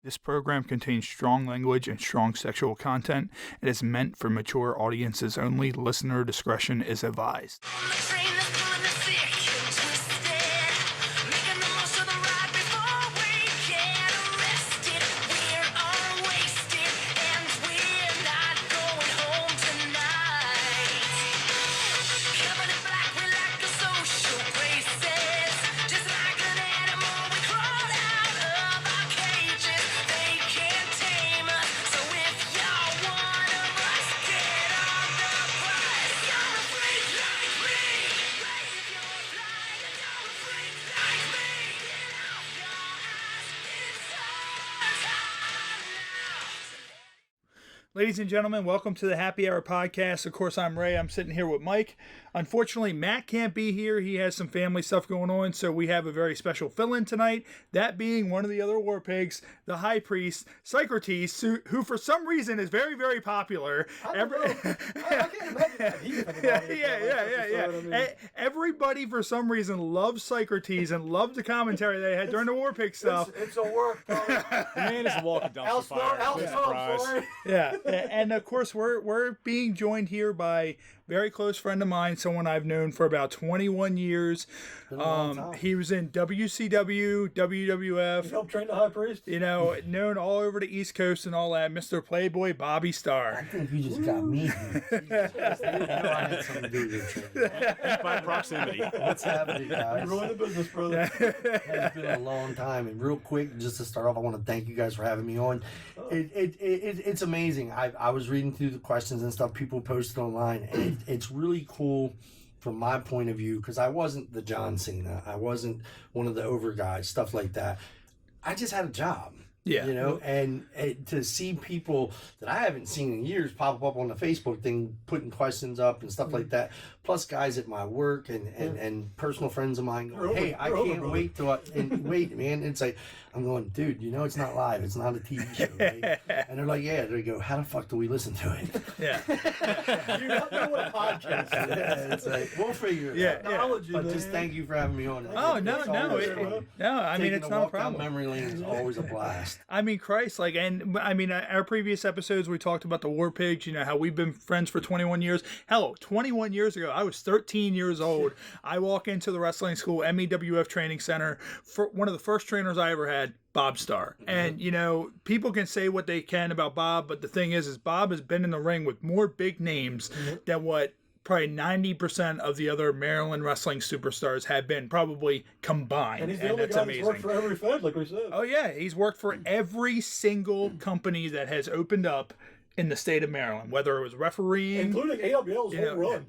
This program contains strong language and strong sexual content. It is meant for mature audiences only. Listener discretion is advised. Ladies and gentlemen, welcome to the Happy Hour Podcast. Of course, I'm Ray. I'm sitting here with Mike. Unfortunately, Matt can't be here. He has some family stuff going on, so we have a very special fill-in tonight. That being one of the other war pigs, the High Priest, Socrates, who for some reason is very, very popular. I can't imagine that. Yeah. Everybody, for some reason, loves Socrates and loved the commentary they had during the war pig stuff. It's a work. The man is a walking dumpster fire. Yeah, and of course we're being joined here by a very close friend of mine, someone I've known for about 21 years. He was in WCW, WWF. You helped train the High Priest? You know, known all over the East Coast and all that. Mr. Playboy Bobby Starr. I think you just got me. I had something to do with your training. By proximity. What's happening, guys? You're ruining the business, brother. It's been a long time. And real quick, just to start off, I want to thank you guys for having me on. It's amazing. I was reading through the questions and stuff people posted online, and it's really cool from my point of view, because I wasn't the John Cena. I wasn't one of the over guys, stuff like that. I just had a job. Yeah. You know, and to see people that I haven't seen in years pop up on the Facebook thing, putting questions up and stuff like that, plus guys at my work and personal friends of mine going, hey, I can't wait till wait, man. It's like, I'm going, dude, you know it's not live. It's not a TV show, right? And they're like, yeah. They go, how the fuck do we listen to it? Yeah. You don't know what a podcast is. Yeah, it's like, we'll figure it out. Technology, But man. just thank you for having me on. Oh, no. I mean, it's not a walk down problem. memory lane is always a blast. I mean, Christ, our previous episodes, we talked about the War Pigs, you know, how we've been friends for 21 years. Hell, 21 years ago, I was 13 years old. I walk into the wrestling school, MEWF training center. For one of the first trainers I ever had, Bob Starr. And, you know, people can say what they can about Bob, but the thing is Bob has been in the ring with more big names than what probably 90% of the other Maryland wrestling superstars have been probably combined. And he's the only guy that's worked for every Fed, like we said. Oh, yeah. He's worked for every single company that has opened up in the state of Maryland, whether it was refereeing. Including AWL's whole run.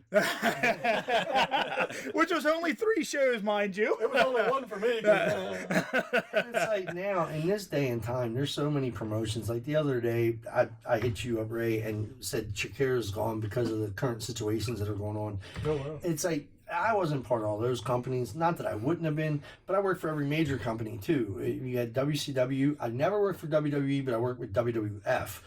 Which was only 3 shows, mind you. It was only 1 for me. It's like now, in this day and time, there's so many promotions. Like the other day, I hit you up, Ray, and said Shakira's gone because of the current situations that are going on. Oh, wow. It's like, I wasn't part of all those companies. Not that I wouldn't have been, but I worked for every major company too. You had WCW. I never worked for WWE, but I worked with WWF.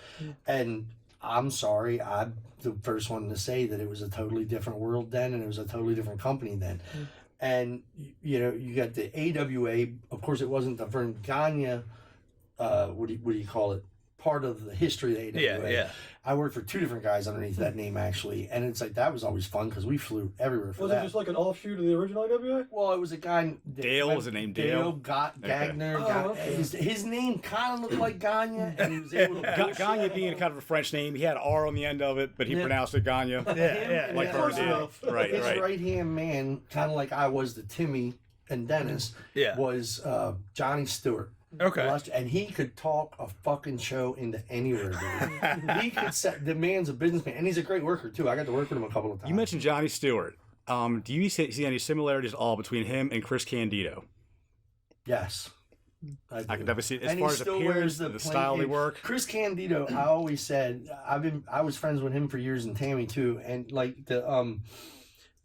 And I'm sorry, I'm the first one to say that it was a totally different world then, and it was a totally different company then. And, you know, you got the AWA. Of course, it wasn't the Vern Gagne, what do you call it? Part of the history of the AWA. Yeah. I worked for 2 different guys underneath that name, actually. And it's like, that was always fun because we flew everywhere for that. Was it just like an offshoot of the original AWA? Well, it was a guy. Dale was the name. Dale Gagner. Oh, okay. His name kind of looked like Gagne, and he was able to Gagne being kind of a French name, he had R on the end of it, but he pronounced it Gagne. Like Vern did. Right. His right-hand man, kind of like I was to Timmy and Dennis, was Johnny Stewart. Okay. And he could talk a fucking show into anywhere, dude. He could set, the man's a businessman, and he's a great worker too. I got to work with him a couple of times. You mentioned Johnny Stewart. Do you see any similarities at all between him and Chris Candido? Yes. I can definitely see it. As And far he as still appearance, wears the style they work. Chris Candido, I always said, I was friends with him for years, and Tammy too, and like the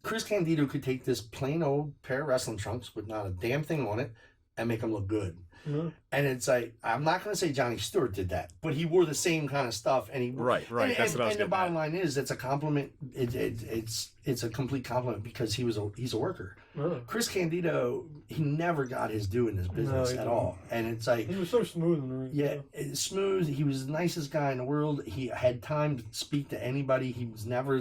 Chris Candido could take this plain old pair of wrestling trunks with not a damn thing on it and make them look good. Mm-hmm. And it's like, I'm not going to say Johnny Stewart did that, but he wore the same kind of stuff. And he Right. And, That's what I was and the getting bottom at. line is, it's a compliment. It's a complete compliment because he's a worker. Really? Chris Candido, he never got his due in this business he at didn't. all. And it's like, He was so smooth in the ring. yeah, it's smooth. He was the nicest guy in the world. He had time to speak to anybody. He never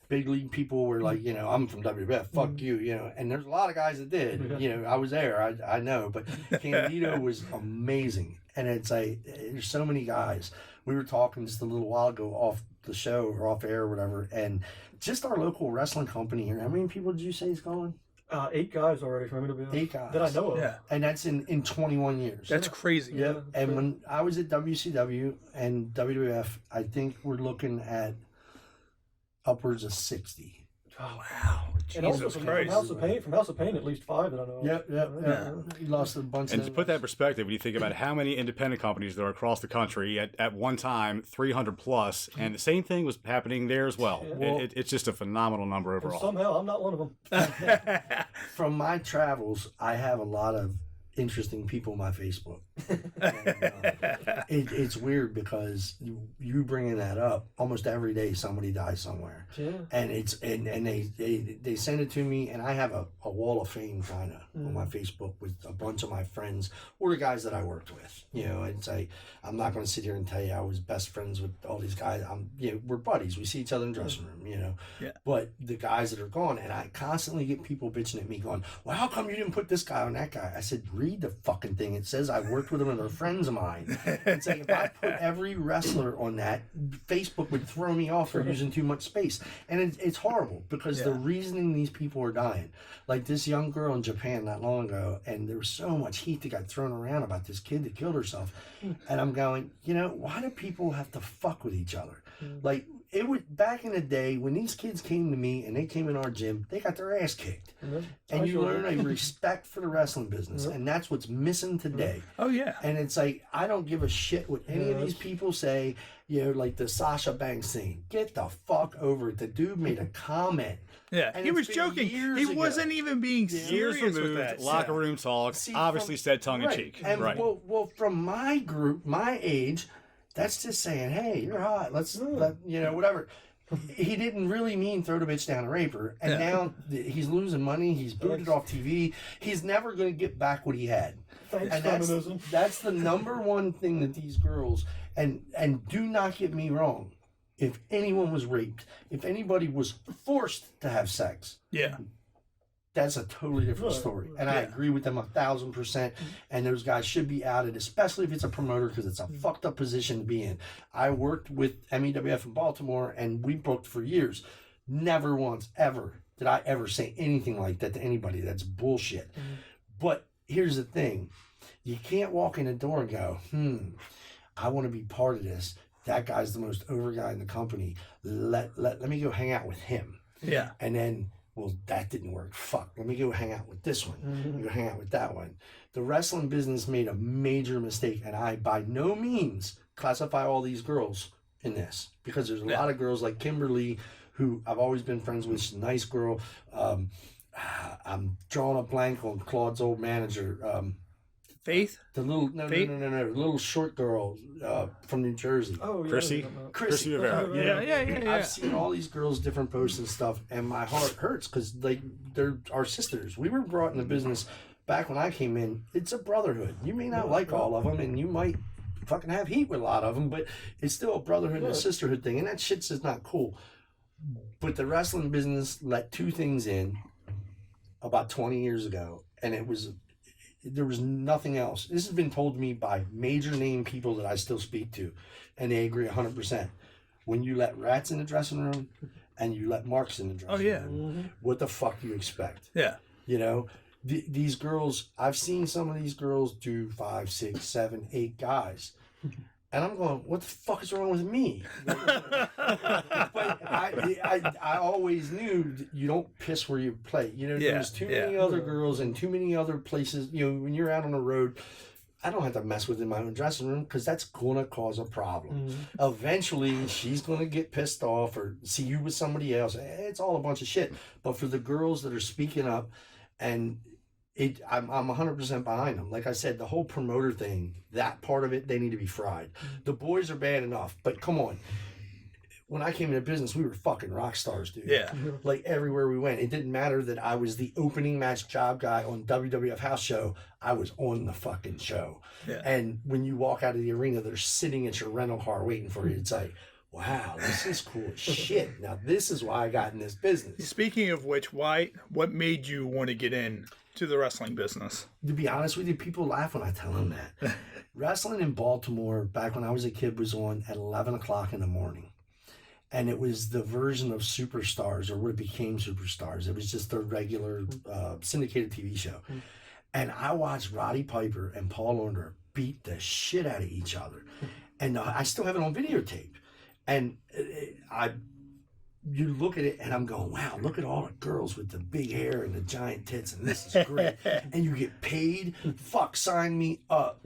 big league people were like, I'm from WWF, fuck you, and there's a lot of guys that did, I was there, I know, but Candido was amazing. And it's like, there's so many guys. We were talking just a little while ago off the show or off air or whatever, and just our local wrestling company here, how many people did you say is going? 8 guys already from MEWF. 8 guys. That I know of. Yeah. And that's in 21 years. That's crazy. Yep. And when I was at WCW and WWF, I think we're looking at upwards of 60. Oh, Wow. And also Jesus from Christ. House of Pain, at least 5 that I know of. Yep. He lost a bunch And of to put that in perspective, when you think about how many independent companies there are across the country at one time, 300 plus, and the same thing was happening there as well. Yeah. It's just a phenomenal number And overall. somehow I'm not one of them. From my travels, I have a lot of interesting people on my Facebook. And, it's weird because you bringing that up, almost every day somebody dies somewhere. Yeah. And it's and they send it to me, and I have a wall of fame kind of on my Facebook with a bunch of my friends or the guys that I worked with. It's like, I'm not going to sit here and tell you I was best friends with all these guys. We're buddies. We see each other in the dressing room. Yeah. But the guys that are gone, and I constantly get people bitching at me, going, "Well, how come you didn't put this guy on that guy?" I said, "Read the fucking thing. It says I worked with them and they're friends of mine." It's like, if I put every wrestler on that, Facebook would throw me off for using too much space. And it's horrible because the reasoning these people are dying. Like this young girl in Japan not long ago, and there was so much heat that got thrown around about this kid that killed herself. And I'm going, why do people have to fuck with each other? Like, it was back in the day when these kids came to me and they came in our gym, they got their ass kicked. And you learn a respect for the wrestling business, and that's what's missing today. Oh, yeah. And it's like, I don't give a shit what any of these people say, like the Sasha Banks thing. Get the fuck over it. The dude made a comment. Yeah, And he it's was been joking. years He ago. wasn't even being Years serious with removed, that. locker room talk, See, obviously said tongue in right. cheek. And Right. well, from my group, my age, that's just saying, hey, you're hot. Let's, whatever. He didn't really mean throw the bitch down and rape her. And now he's losing money. He's booted off TV. He's never going to get back what he had. Thanks, And feminism. that's the number one thing that these girls, and do not get me wrong, if anyone was raped, if anybody was forced to have sex, Yeah. that's a totally different story. And I agree with them 1,000%. And those guys should be outed, especially if it's a promoter, because it's a fucked up position to be in. I worked with MEWF in Baltimore, and we booked for years. Never once, ever, did I ever say anything like that to anybody. That's bullshit. But here's the thing. You can't walk in the door and go, I want to be part of this. That guy's the most over guy in the company. Let me go hang out with him. Yeah. And then, well, that didn't work. Fuck. Let me go hang out with this one. Let me go hang out with that one. The wrestling business made a major mistake, and I by no means classify all these girls in this, because there's a lot of girls like Kimberly, who I've always been friends with. She's a nice girl. I'm drawing a blank on Claude's old manager. Faith? The little no, little short girl from New Jersey. Oh, yeah. Chrissy? Chrissy Rivera. Yeah. I've seen all these girls, different posts and stuff, and my heart hurts because they're our sisters. We were brought in the business back when I came in. It's a brotherhood. You may not like all of them, and you might fucking have heat with a lot of them, but it's still a brotherhood and a sisterhood thing, and that shit's just not cool. But the wrestling business let two things in about 20 years ago, and there was nothing else. This has been told to me by major name people that I still speak to, and they agree 100%. When you let rats in the dressing room and you let marks in the dressing room, what the fuck do you expect? Yeah. These girls, I've seen some of these girls do 5, 6, 7, 8 guys. And I'm going, what the fuck is wrong with me? But I always knew you don't piss where you play. There's too many other girls and too many other places. When you're out on the road, I don't have to mess with in my own dressing room because that's going to cause a problem. Eventually, she's going to get pissed off or see you with somebody else. It's all a bunch of shit. But for the girls that are speaking up and I'm 100% behind them. Like I said, the whole promoter thing, that part of it, they need to be fried. The boys are bad enough, but come on. When I came into business, we were fucking rock stars, dude. Yeah. Like everywhere we went, it didn't matter that I was the opening match job guy on WWF House Show. I was on the fucking show. Yeah. And when you walk out of the arena, they're sitting at your rental car waiting for you. It's like, wow, this is cool as shit. Now this is why I got in this business. Speaking of which, what made you want to get in to the wrestling business? To be honest with you, people laugh when I tell them that. Wrestling in Baltimore, back when I was a kid, was on at 11 o'clock in the morning. And it was the version of Superstars, or what it became Superstars. It was just their regular syndicated TV show. And I watched Roddy Piper and Paul Orndorff beat the shit out of each other. And I still have it on videotape. And you look at it and I'm going, wow, look at all the girls with the big hair and the giant tits, and this is great. And you get paid, fuck, sign me up.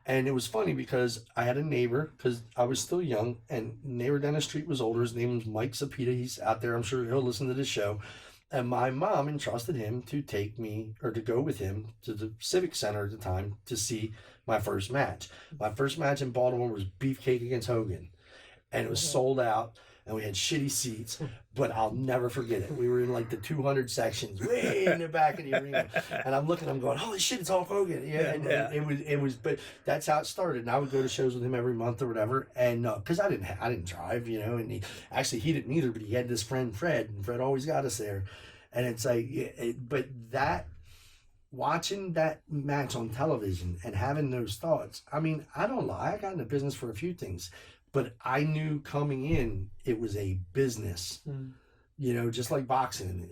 And it was funny because I had a neighbor, because I was still young, and neighbor down the street was older. His name was Mike Zapita. He's out there. I'm sure he'll listen to this show. And my mom entrusted him to take me, or to go with him to the Civic Center at the time to see my first match. My first match in Baltimore was Beefcake against Hogan. And it was sold out. And we had shitty seats, but I'll never forget it. We were in like the 200 sections, way in the back of the arena, and I'm looking, I'm going, holy shit, it's Hulk Hogan. And it was, but that's how it started. And I would go to shows with him every month or whatever, and because I didn't drive, and he didn't either, but he had this friend Fred, and Fred always got us there, and it's like, but that. Watching that match on television and having those thoughts, I mean, I don't lie, I got into business for a few things. But I knew coming in, it was a business, just like boxing.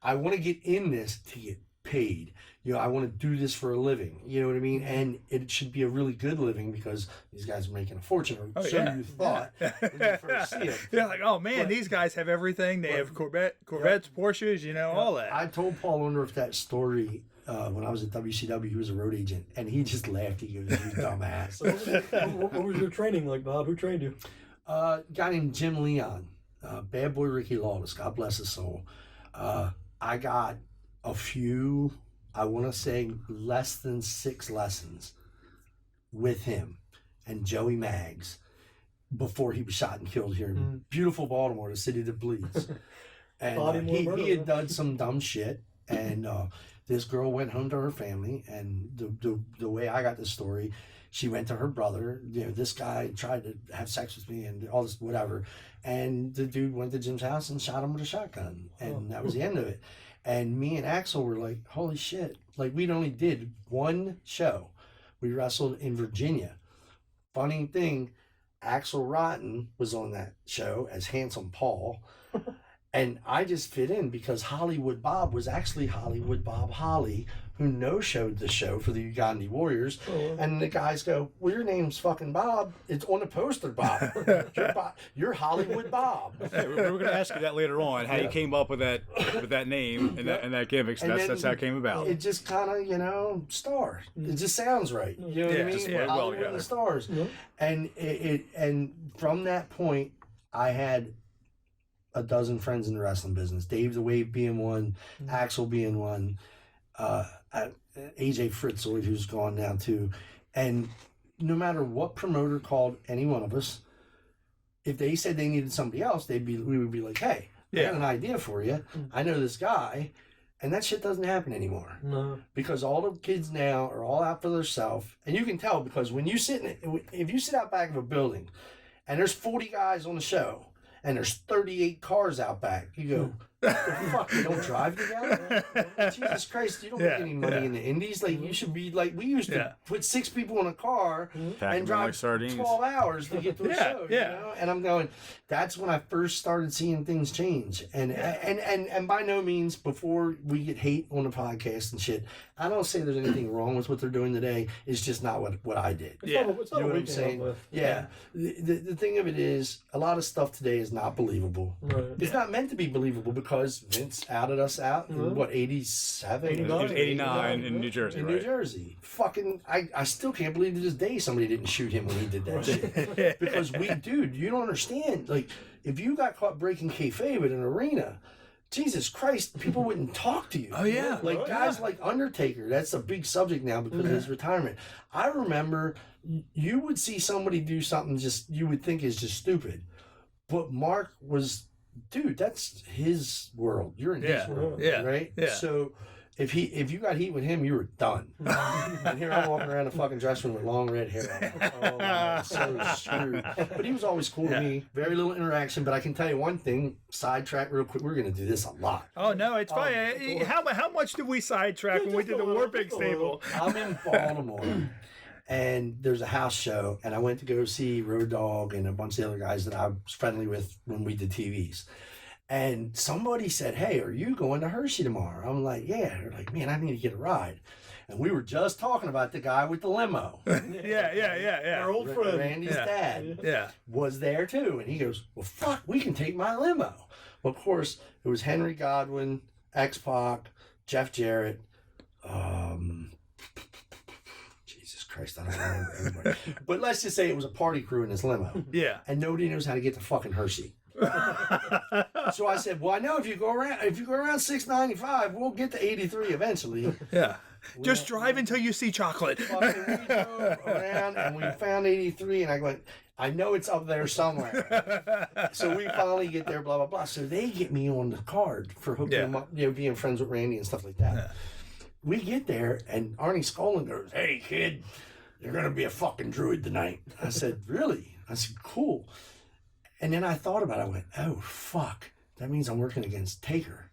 I want to get in this to get paid. I want to do this for a living. You know what I mean? And it should be a really good living, because these guys are making a fortune. Or so you thought when you first see them. You're like, oh man, these guys have everything. They have Corvettes, Porsches, all that. I told Paul Orndorff that story. When I was at WCW, he was a road agent, and he just laughed. He goes, "You dumbass." So what was your training like, Bob? Who trained you? A guy named Jim Leon, Bad Boy Ricky Lawless, God bless his soul. I got a few, I want to say less than 6 lessons with him and Joey Maggs before he was shot and killed here in beautiful Baltimore, the city that bleeds. And he had done some dumb shit, and this girl went home to her family, and the way I got the story, she went to her brother. This guy tried to have sex with me and all this whatever, and the dude went to Jim's house and shot him with a shotgun, and that was the end of it. And me and Axel were like, holy shit. Like, we'd only did one show. We wrestled in Virginia. Funny thing, Axel Rotten was on that show as Handsome Paul. And I just fit in because Hollywood Bob was actually Hollywood Bob Holly, who no-showed the show for the Uganda Warriors. And the guys go, well, your name's fucking Bob. It's on the poster, Bob. You're Hollywood Bob. Yeah, we were going to ask you that later on, how you came up with that name and that gimmick. So that's how it came about. It just kind of, Starr. It just sounds right. You know what I mean? Just well Hollywood and the Stars. And and from that point, I had a dozen friends in the wrestling business. Dave the Wave being one, Axel being one, AJ Fritzoid, who's gone now too. And no matter what promoter called any one of us, if they said they needed somebody else, we would be like, hey, I got an idea for you. I know this guy. And that shit doesn't happen anymore. No. Because all the kids now are all out for themselves. And you can tell, because when you if you sit out back of a building and there's 40 guys on the show, and there's 38 cars out back, you go, the fuck, you don't drive together? Jesus Christ, you don't make any money in the indies. Like, you should be like, we used to put 6 people in a car and drive like 12 hours to get to a show, And I'm going, that's when I first started seeing things change. And by no means, before we get hate on the podcast and shit, I don't say there's anything wrong with what they're doing today. It's just not what I did. It's not you know what I'm saying? The thing of it is, a lot of stuff today is not believable. Right. It's not meant to be believable, because Vince outed us out in, 87? 89 in New Jersey, New Jersey. Fucking, I still can't believe to this day somebody didn't shoot him when he did that shit. Because you don't understand. Like, if you got caught breaking kayfabe in an arena, Jesus Christ, people wouldn't talk to you. Oh, yeah. Like guys like Undertaker, that's a big subject now because of his retirement. I remember you would see somebody do something just you would think is just stupid. But Mark was, dude, that's his world. You're in his world. Yeah. Right? Yeah. So if you got heat with him, you were done. And here I'm walking around the fucking dressing room with long red hair. Oh, man, so screwed. But he was always cool to me. Very little interaction. But I can tell you one thing, sidetrack real quick. We're going to do this a lot. Oh, no, it's fine. How much did we sidetrack when we did the War Pigs table? I'm in Baltimore. And there's a house show, and I went to go see Road Dogg and a bunch of the other guys that I was friendly with when we did TVs. And somebody said, "Hey, are you going to Hershey tomorrow?" I'm like, "Yeah." They're like, "Man, I need to get a ride." And we were just talking about the guy with the limo. Yeah. Our old friend. Randy's dad Yeah. was there too. And he goes, "Well, fuck, we can take my limo." Well, of course, it was Henry Godwin, X-Pac, Jeff Jarrett, Jesus Christ, I don't remember everybody. But let's just say it was a party crew in this limo. Yeah. And nobody knows how to get to fucking Hershey. So I said, "Well, I know if you go around 695, we'll get to 83 eventually." Yeah. Just drive until you see chocolate. Fucking we drove around and we found 83, and I went, "I know it's up there somewhere." So we finally get there, blah blah blah. So they get me on the card for hooking them up, being friends with Randy and stuff like that. Yeah. We get there, and Arnie Skolin goes, "Hey kid, you're gonna be a fucking druid tonight." I said, "Really?" I said, "Cool." And then I thought about it. I went, "Oh, fuck. That means I'm working against Taker."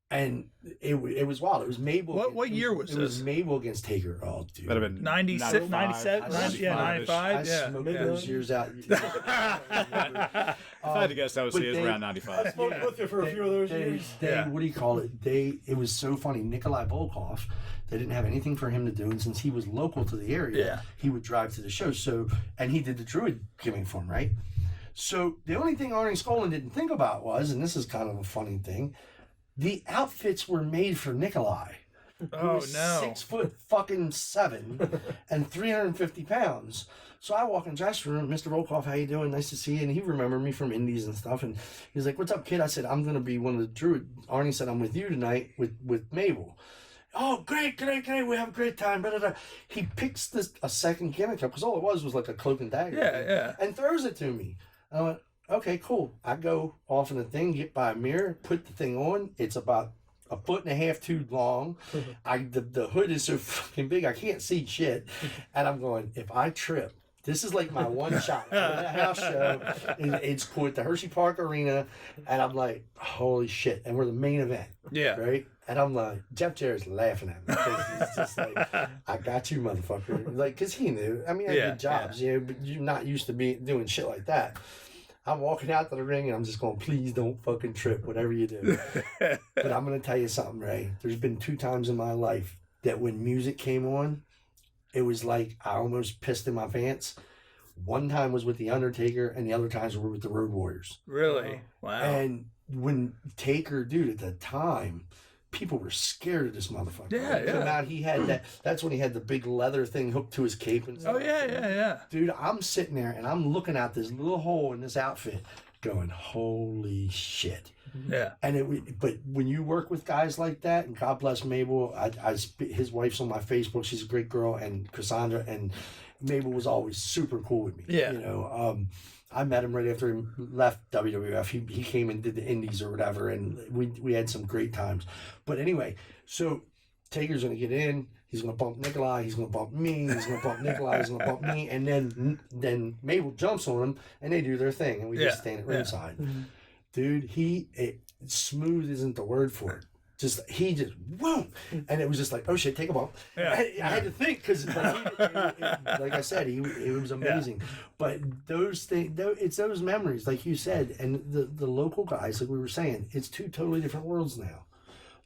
And it was wild. It was Mabel. What year was this? It was Mabel against Taker. Oh, dude. That'd have been 96, 97, 95. I smoked those years out. If I had to guess, I would say it was around 95. I smoked with you for a few of those years. What do you call it? It was so funny. Nikolai Volkov, they didn't have anything for him to do. And since he was local to the area, he would drive to the show. And he did the druid giving for him, right? So the only thing Arnie Skolin didn't think about was, and this is kind of a funny thing, the outfits were made for Nikolai. Oh, no. 6'7" and 350 pounds. So I walk in the dressing room, "Mr. Volkov, how you doing? Nice to see you." And he remembered me from Indies and stuff. And he's like, "What's up, kid?" I said, "I'm going to be one of the druid." Arnie said, "I'm with you tonight with Mabel." "Oh, great. We have a great time. Blah, blah, blah. He picks a second gimmick up, because all it was like a cloak and dagger. Yeah. And throws it to me. I went, "Okay, cool." I go off in the thing, get by a mirror, put the thing on. It's about 1.5 feet too long. The hood is so fucking big, I can't see shit. And I'm going, if I trip, this is like my one shot. I'm in a house show. It's cool at the Hershey Park Arena. And I'm like, holy shit. And we're the main event. Yeah. Right? And I'm like, Jeff Jarrett's laughing at me. Because he's just like, "I got you, motherfucker." Like, because he knew. I mean, I did jobs, but you're not used to doing shit like that. I'm walking out to the ring, and I'm just going, "Please don't fucking trip, whatever you do." But I'm going to tell you something, Ray. There's been 2 times in my life that when music came on, it was like I almost pissed in my pants. One time was with The Undertaker, and the other times were with the Road Warriors. Really? Wow. And when Taker, dude, at the time, people were scared of this motherfucker. Yeah. Came out, he had that's when he had the big leather thing hooked to his cape and stuff. Oh, yeah. Dude, I'm sitting there and I'm looking at this little hole in this outfit going, holy shit. Yeah. And but when you work with guys like that, and God bless Mabel, his wife's on my Facebook, she's a great girl, and Cassandra, and Mabel was always super cool with me. Yeah. You know, I met him right after he left WWF. He came and did the Indies or whatever, and we had some great times. But anyway, so Taker's going to get in. He's going to bump Nikolai. He's going to bump me. He's going to bump Nikolai. He's going to bump me. And then Mabel jumps on him, and they do their thing, and we just stand at ringside. Mm-hmm. Dude, smooth isn't the word for it. He just whoa, and it was just like, oh shit, take a bump. Yeah. I had to think, because like I said, it was amazing. Yeah. But those things, it's those memories, like you said, and the local guys, like we were saying, it's 2 totally different worlds now,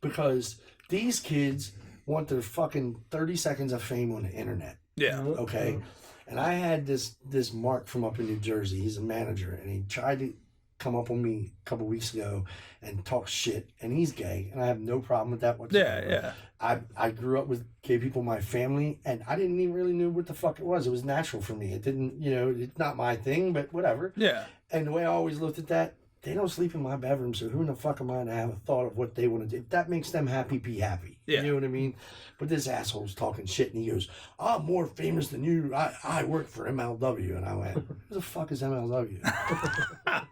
because these kids want their fucking 30 seconds of fame on the internet. Yeah. Okay. And I had this Mark from up in New Jersey. He's a manager, and he tried to come up on me a couple weeks ago and talk shit, and he's gay, and I have no problem with that whatsoever. Yeah. I grew up with gay people in my family, and I didn't even really know what the fuck it was. It was natural for me. It didn't, it's not my thing, but whatever. Yeah. And the way I always looked at that, they don't sleep in my bedroom, so who in the fuck am I to have a thought of what they want to do? If that makes them happy, be happy. Yeah. You know what I mean? But this asshole's talking shit, and he goes, I'm more famous than you. I work for MLW. And I went, who the fuck is MLW?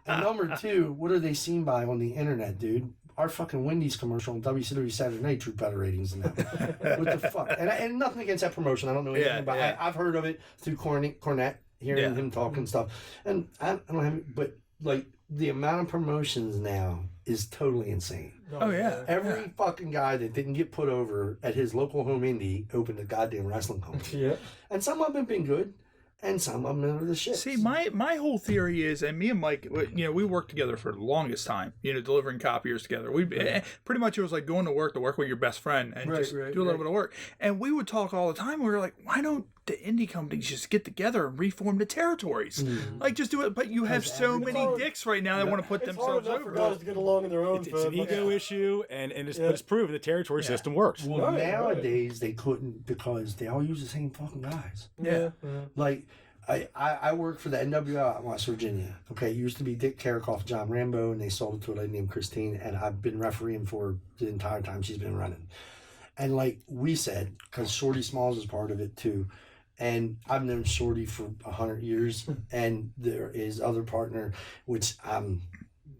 And number two, what are they seen by on the internet, dude? Our fucking Wendy's commercial on WCW Saturday Night drew better ratings than that. What the fuck? And nothing against that promotion. I don't know anything about it. I've heard of it through Cornette, hearing him talk and stuff. And I don't have it, but like the amount of promotions now is totally insane. Oh, yeah. Every fucking guy that didn't get put over at his local home indie opened a goddamn wrestling company. Yeah. And some of them have been good. And some of them are the shit. See, my whole theory is, and me and Mike, you know, we worked together for the longest time, you know, delivering copiers together. We pretty much, it was like going to work with your best friend and just do a little bit of work. And we would talk all the time. We were like, why don't the indie companies just get together and reform the territories? Like, just do it. But you have so many dicks right now that want to put themselves hard enough for over. guys to get along in their own. It's an ego issue, and it's proven the territory system works. Well, nowadays they couldn't because they all use the same fucking guys. Yeah. Like, I work for the NWO out in West Virginia. Okay, it used to be Dick Caracoff, John Rambo, and they sold it to a lady named Christine, and I've been refereeing for the entire time she's been running. And like we said, because Shorty Smalls is part of it too, and I've known Shorty for 100 years, and there is other partner, which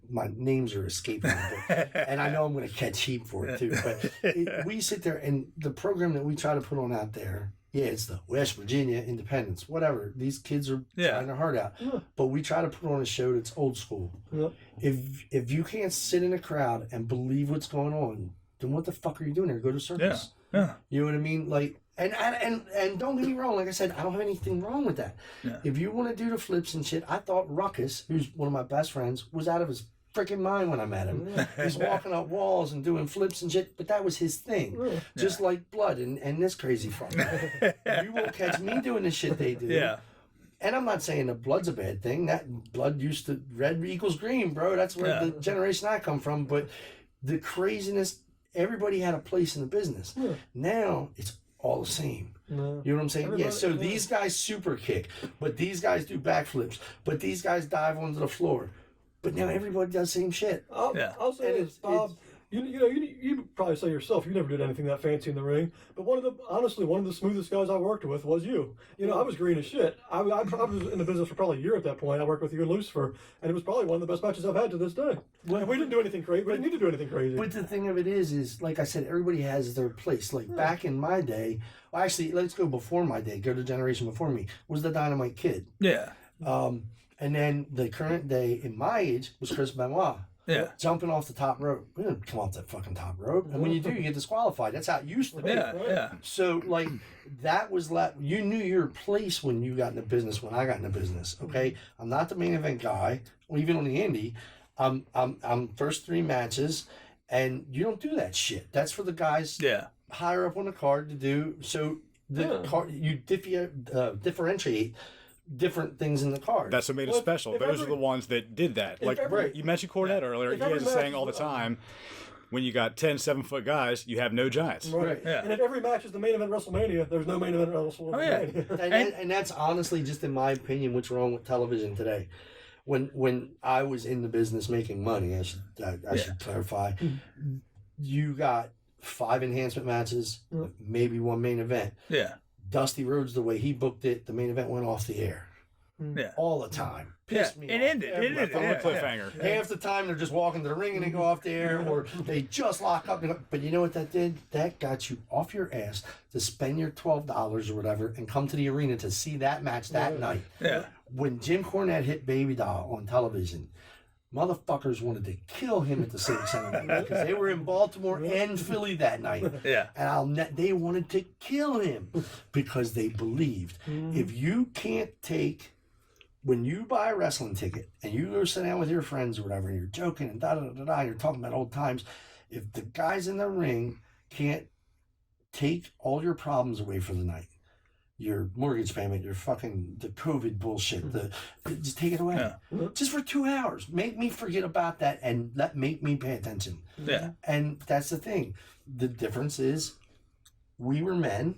my names are escaping me, and I know I'm going to catch heat for it too. But we sit there, and the program that we try to put on out there, yeah, it's the West Virginia Independence, whatever. These kids are trying their heart out. Yeah. But we try to put on a show that's old school. Yeah. If you can't sit in a crowd and believe what's going on, then what the fuck are you doing there? Go to circus. Yeah. You know what I mean? Like, and don't get me wrong. Like I said, I don't have anything wrong with that. Yeah. If you want to do the flips and shit, I thought Ruckus, who's one of my best friends, was out of his freaking mind when I met him. He's walking up walls and doing flips and shit, but that was his thing. Just like Blood and this crazy fuck. You won't catch me doing the shit they do. Yeah. And I'm not saying that Blood's a bad thing. That Blood used to, red equals green, bro. That's where the generation I come from. But the craziness, everybody had a place in the business. Now it's all the same. You know what I'm saying? So these guys super kick, but these guys do backflips, but these guys dive onto the floor. But now everybody does the same shit. I'll say this, Bob. You probably say yourself you never did anything that fancy in the ring. But one of the smoothest guys I worked with was you. You know, I was green as shit. I was in the business for probably a year at that point. I worked with you and Lucifer, and it was probably one of the best matches I've had to this day. Well, we didn't do anything crazy. We didn't need to do anything crazy. But the thing of it is like I said, everybody has their place. Like back in my day, well, actually, let's go before my day. Go to the generation before me. Was the Dynamite Kid? Yeah. And then the current day in my age was Chris Benoit. Yeah. Jumping off the top rope. We didn't come off that fucking top rope. And when you do, you get disqualified. That's how it used to be. Yeah. So, like, that was you knew your place when you got in the business, when I got in the business, okay? I'm not the main event guy, or even on the indie. I'm first three matches, and you don't do that shit. That's for the guys higher up on the card to do. So, the card, you differentiate different things in the card. That's what made it special. Those are the ones that did that. Like you mentioned Cornette earlier. He has a saying all the time, when you got 10 7-foot guys, you have no giants. Right. Yeah. And if every match is the main event WrestleMania, there's no main event WrestleMania. Oh, yeah. and that's honestly, just in my opinion, what's wrong with television today. When I was in the business making money, I should clarify, you got 5 enhancement matches, maybe 1 main event. Yeah. Dusty Rhodes, the way he booked it, the main event went off the air. Yeah. All the time. Pissed me off. It ended. Cliffhanger. Half the time they're just walking to the ring and they go off the air, or they just lock up. But you know what that did? That got you off your ass to spend your $12 or whatever and come to the arena to see that match that night. Yeah. When Jim Cornette hit Baby Doll on television, motherfuckers wanted to kill him at the Civic Center because they were in Baltimore and Philly that night. Yeah. And they wanted to kill him because they believed if you can't take, when you buy a wrestling ticket and you go sit down with your friends or whatever, and you're joking and you're talking about old times, if the guys in the ring can't take all your problems away for the night, your mortgage payment, your fucking, the COVID bullshit, just take it away. Yeah. Just for 2 hours. Make me forget about that and make me pay attention. Yeah. And that's the thing. The difference is we were men.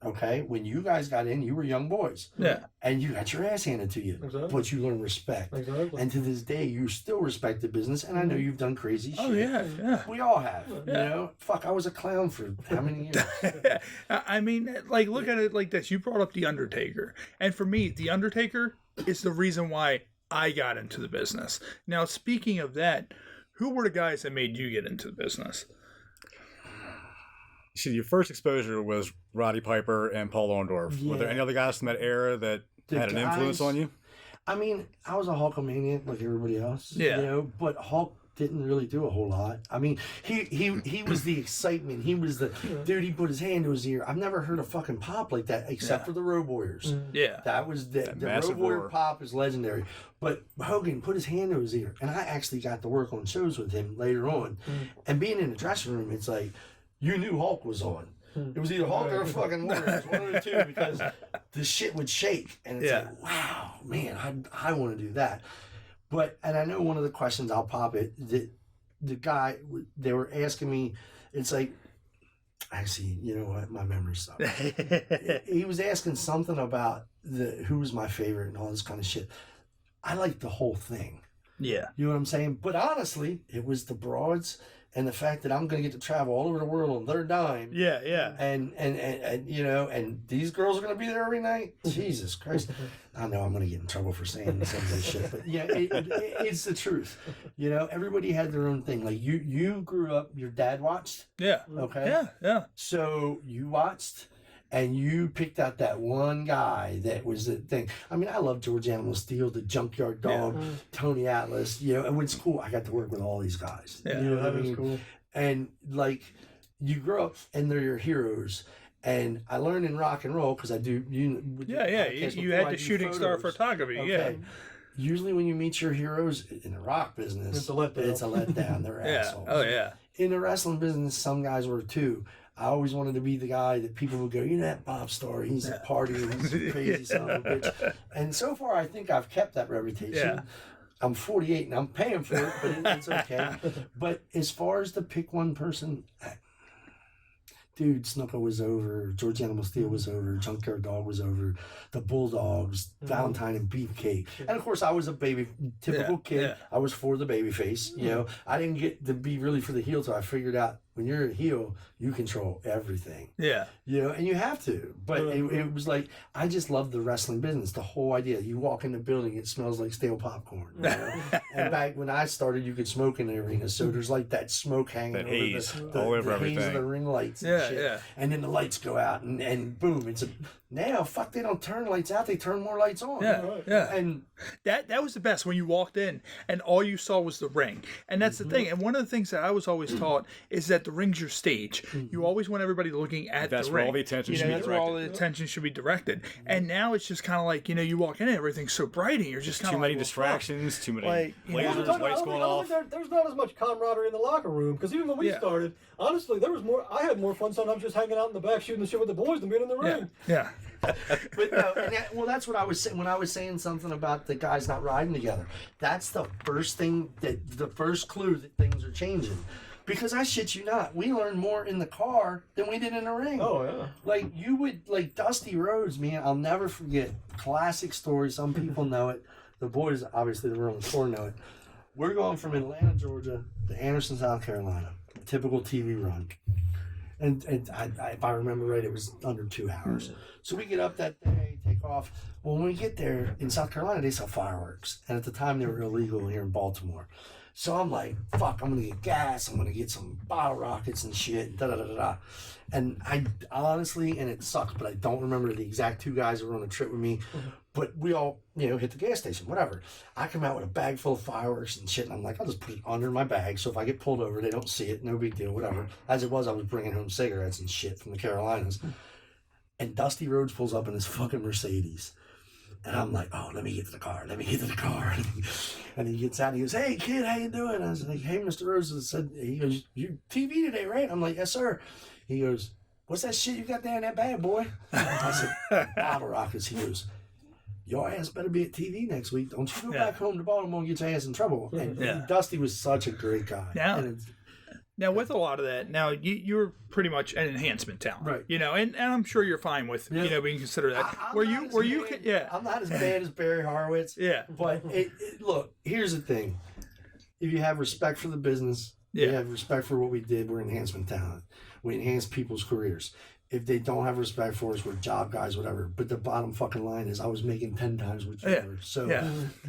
Okay, when you guys got in, you were young boys. Yeah. And you got your ass handed to you. Exactly. But you learned respect. Exactly. And to this day, you still respect the business. And I know you've done crazy shit. Oh yeah, yeah. We all have. You know? Fuck, I was a clown for how many years? I mean, like, look at it like this. You brought up The Undertaker. And for me, The Undertaker is the reason why I got into the business. Now, speaking of that, who were the guys that made you get into the business? See, your first exposure was Roddy Piper and Paul Orndorff. Were there any other guys from that era that had an influence on you? I mean, I was a Hulkamaniac like everybody else. Yeah. You know, but Hulk didn't really do a whole lot. I mean, he was the excitement. He was the dude. He put his hand to his ear. I've never heard a fucking pop like that except for the Road Warriors. Yeah. That was the Road Warrior pop is legendary. But Hogan put his hand to his ear, and I actually got to work on shows with him later on. And being in the dressing room, it's like you knew Hulk was on. It was either Hulk or fucking Warriors, one of the two, because the shit would shake, and it's like, wow, man, I want to do that. And I know one of the questions, I'll pop it, the guy, they were asking me, it's like, actually, you know what, my memory sucks. He was asking something about who was my favorite and all this kind of shit. I liked the whole thing. Yeah. You know what I'm saying? But honestly, it was the broads and the fact that I'm going to get to travel all over the world on their dime. Yeah, yeah. And you know, and these girls are going to be there every night. Jesus Christ. I know I'm going to get in trouble for saying some of this shit, but yeah, it's the truth. You know, everybody had their own thing. Like you grew up, your dad watched. Yeah. Okay. Yeah, yeah. So you watched. And you picked out that one guy that was the thing. I mean, I love George Animal Steel, the Junkyard Dog, Tony Atlas, you know, and it's cool. I got to work with all these guys. Yeah, you know what I that mean? is cool. And like, you grow up and they're your heroes. And I learned in rock and roll because I do. You had the shooting star photography. Okay. Usually when you meet your heroes in the rock business, It's a letdown. They're Yeah. assholes. Oh yeah. In the wrestling business, some guys were too. I always wanted to be the guy that people would go, you know that Bob Starr, he's a partier, he's a crazy son of a bitch. And so far, I think I've kept that reputation. Yeah. I'm 48 and I'm paying for it, but it's okay. But as far as to pick one person, dude, Snuka was over, George Animal Steel was over, Junkyard Dog was over, the Bulldogs, Valentine and Beefcake. And of course, I was a typical kid. Yeah. I was for the baby face. You know, I didn't get to be really for the heel till I figured out when you're a heel, you control everything. Yeah. You know, and you have to. But it was like, I just love the wrestling business, the whole idea. You walk in the building, it smells like stale popcorn. You know? And back when I started, you could smoke in the arena. So there's like that smoke hanging That over haze haze all over of the everything. ring lights and Yeah, shit. yeah. And then the lights go out and boom, now, fuck, they don't turn lights out, they turn more lights on. Yeah. Yeah. And That was the best when you walked in and all you saw was the ring. And that's the thing. And one of the things that I was always taught is that the ring's your stage. You always want everybody looking at That's the where ring. all the attention should be That's where all the directed. attention should be directed. And now it's just kind of like, you walk in and everything's so bright and you're just kind Too of many like, distractions, too many Like, you know, lasers, lights going off. There's not as much camaraderie in the locker room because even when we started, honestly, there was more. I had more fun sometimes just hanging out in the back shooting the shit with the boys than being in the ring. Yeah. but no, that's what I was saying when I was saying something about the guys not riding together. That's the first thing, the first clue that things are changing. Because I shit you not, we learned more in the car than we did in the ring. Oh yeah. Like Dusty Rhodes, man, I'll never forget. Classic story. Some people know it. The boys, obviously, the room on the floor know it. We're going from Atlanta, Georgia, to Anderson, South Carolina. Typical TV run. And if I remember right, it was under 2 hours. So we get up that day, take off. Well, when we get there in South Carolina, they sell fireworks. And at the time, they were illegal here in Baltimore. So I'm like, fuck, I'm going to get gas. I'm going to get some bottle rockets and shit. Da-da-da-da-da. And I honestly, and it sucks, but I don't remember the exact 2 guys that were on the trip with me. But we all, hit the gas station, whatever. I come out with a bag full of fireworks and shit, and I'm like, I'll just put it under my bag. So if I get pulled over, they don't see it. No big deal, whatever. As it was, I was bringing home cigarettes and shit from the Carolinas. And Dusty Rhodes pulls up in his fucking Mercedes. And I'm like, oh, let me get to the car. And he gets out and he goes, hey, kid, how you doing? I was like, hey, Mr. Rhodes. He goes, you TV today, right? I'm like, yes, sir. He goes, what's that shit you got there in that bag, boy? I said, bottle rockets. He goes, your ass better be at TV next week. Don't you go back home to Baltimore and get your ass in trouble. And Dusty was such a great guy. Yeah. And Now, with a lot of that, now you're pretty much an enhancement talent, Right? You know, and I'm sure you're fine with being considered that. I'm not as bad as Barry Horowitz. Yeah. But look, here's the thing: if you have respect for the business, you have respect for what we did. We're enhancement talent. We enhance people's careers. If they don't have respect for us, we're job guys, whatever. But the bottom fucking line is I was making 10 times what you were. So,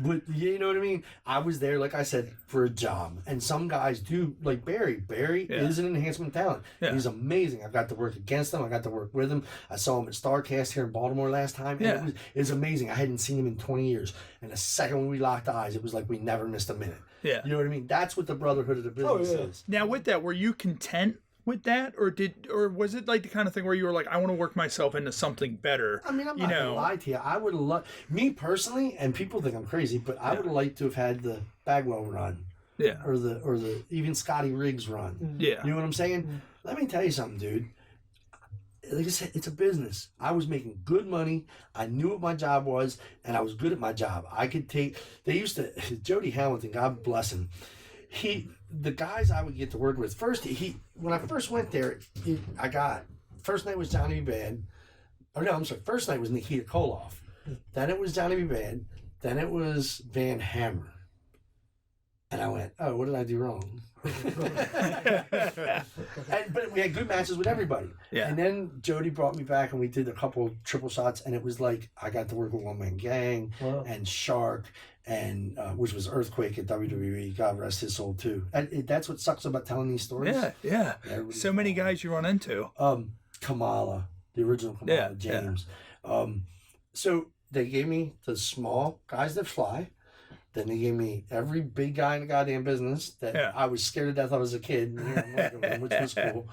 but you know what I mean? I was there, like I said, for a job. And some guys do, like Barry. Barry is an enhancement talent. Yeah. He's amazing. I got to work against him. I got to work with him. I saw him at Starrcast here in Baltimore last time. And it was amazing. I hadn't seen him in 20 years. And the second when we locked eyes, it was like we never missed a minute. Yeah. You know what I mean? That's what the brotherhood of the business is. Now, with that, were you content with that, or was it like the kind of thing where you were like, I want to work myself into something better? I mean, I'm not gonna lie to you. I would have loved, me personally, and people think I'm crazy, but I would have liked to have had the Bagwell run, or the even Scotty Riggs run. Yeah, you know what I'm saying? Let me tell you something, dude. Like I said, it's a business. I was making good money. I knew what my job was, and I was good at my job. I could take. They used to Jody Hamilton, God bless him. The guys I would get to work with first, when I first went there, first night was Johnny B. Bad. Oh no, I'm sorry. First night was Nikita Koloff. Then it was Johnny B. Bad. Then it was Van Hammer. And I went, oh, what did I do wrong? But we had good matches with everybody. Yeah. And then Jody brought me back and we did a couple triple shots, and it was like I got to work with One Man Gang and Shark, and which was Earthquake at WWE. God rest his soul too. And that's what sucks about telling these stories. Yeah. So many guys you run into. Kamala, the original Kamala, James. Yeah. So they gave me the small guys that fly. Then they gave me every big guy in the goddamn business that I was scared to death I was a kid, which was cool.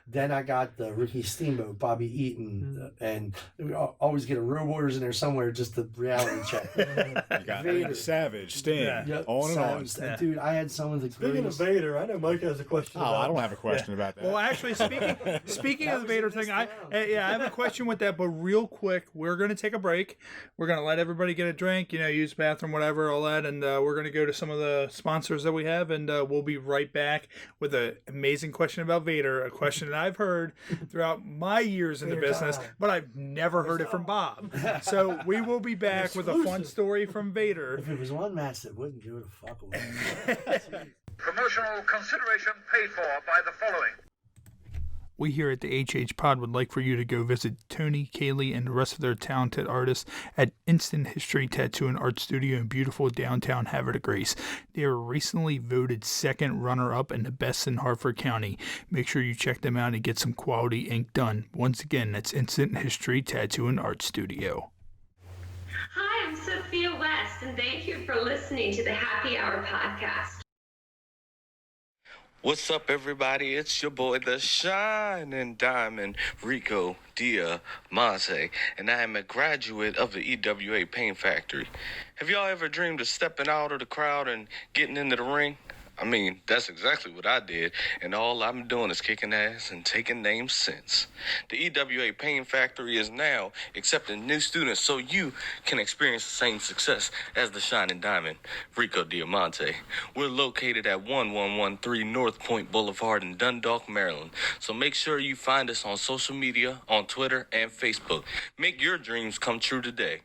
Then I got the Ricky Steamboat, Bobby Eaton, and we always get a Road Warriors in there somewhere just to reality check. You got Vader. Savage, Sting, on and on. Dude, I had some of the Speaking of Vader, I know Mike has a question about I don't have a question about that. Well, actually, speaking of the Vader thing, I have a question with that, but real quick, we're going to take a break. We're going to let everybody get a drink, use the bathroom, whatever, all that, and we're going to go to some of the sponsors that we have, and we'll be right back with an amazing question about Vader, a question that I've heard throughout my years in the business, but I've never heard it from Bob. So we will be back with a fun story from Vader. If it was one match that wouldn't give it a fuck away. Promotional consideration paid for by the following. We here at the HH Pod would like for you to go visit Tony, Kaylee, and the rest of their talented artists at Instant History Tattoo and Art Studio in beautiful downtown Havre de Grace. They were recently voted second runner-up and the best in Hartford County. Make sure you check them out and get some quality ink done. Once again, that's Instant History Tattoo and Art Studio. Hi, I'm Sophia West, and thank you for listening to the Happy Hour podcast. What's up, everybody? It's your boy, the Shining Diamond, Rico Diamante, and I am a graduate of the EWA Paint Factory. Have y'all ever dreamed of stepping out of the crowd and getting into the ring? I mean, that's exactly what I did, and all I'm doing is kicking ass and taking names since. The EWA Paint Factory is now accepting new students so you can experience the same success as the Shining Diamond, Rico Diamante. We're located at 1113 North Point Boulevard in Dundalk, Maryland, so make sure you find us on social media, on Twitter and Facebook. Make your dreams come true today.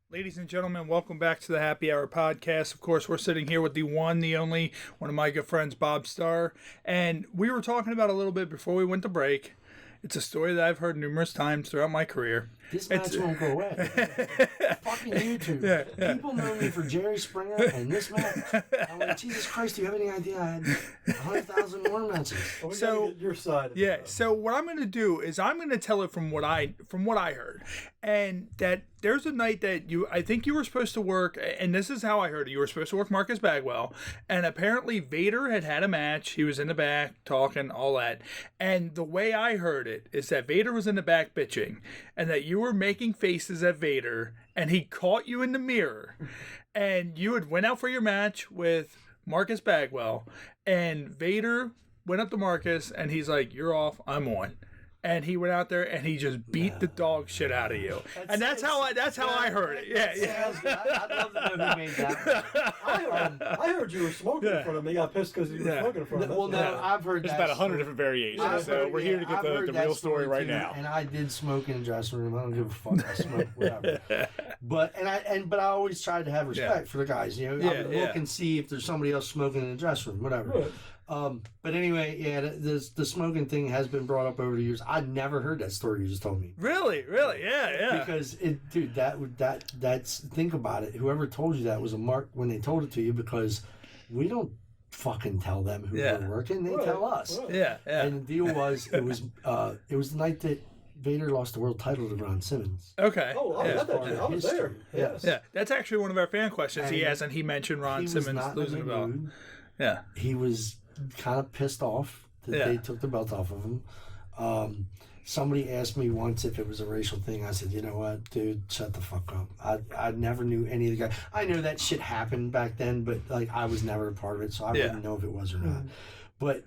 Ladies and gentlemen, welcome back to the Happy Hour podcast. Of course, we're sitting here with the one, the only, one of my good friends, Bob Starr. And we were talking about a little bit before we went to break. It's a story that I've heard numerous times throughout my career. This match won't go away. Fucking YouTube. Yeah. People know me for Jerry Springer and this match. I'm like, Jesus Christ, do you have any idea I had 100,000 more matches? Well, we gotta get your side of it. So what I'm going to do is I'm going to tell it from what I heard. And that there's a night that I think you were supposed to work, and this is how I heard it. You were supposed to work Marcus Bagwell, and apparently Vader had a match. He was in the back talking, all that. And the way I heard it is that Vader was in the back bitching, and that you were making faces at Vader, and he caught you in the mirror, and you had went out for your match with Marcus Bagwell, and Vader went up to Marcus, and he's like, "You're off, I'm on." and he went out there and he just beat the dog shit out of you. And that's how I heard it. Yeah. I'd love to know who made that. I heard you were smoking in front of him. He got pissed because you were smoking in front of him. Well, no, I've heard There's that about 100 different variations, so we're here to get the real story right now. And I did smoke in the dressing room. I don't give a fuck. I smoke whatever. But I always tried to have respect for the guys. You know, I would look and see if there's somebody else smoking in the dressing room, whatever. Right. But anyway, the smoking thing has been brought up over the years. I'd never heard that story you just told me. Really, yeah. Because dude, that's think about it. Whoever told you that was a mark when they told it to you, because we don't fucking tell them who we're working. They tell us. Right. Yeah. And the deal was, it was the night that Vader lost the world title to Ron Simmons. Okay. Oh, I got that. I was there. Yes. Yeah, that's actually one of our fan questions. And he mentioned Ron He was Simmons not losing in the a belt. mood. Yeah. He was kind of pissed off that they took the belt off of him. Somebody asked me once if it was a racial thing. I said, you know what, dude, shut the fuck up. I never knew any of the guys. I know that shit happened back then, but like I was never a part of it, so I wouldn't know if it was or not. But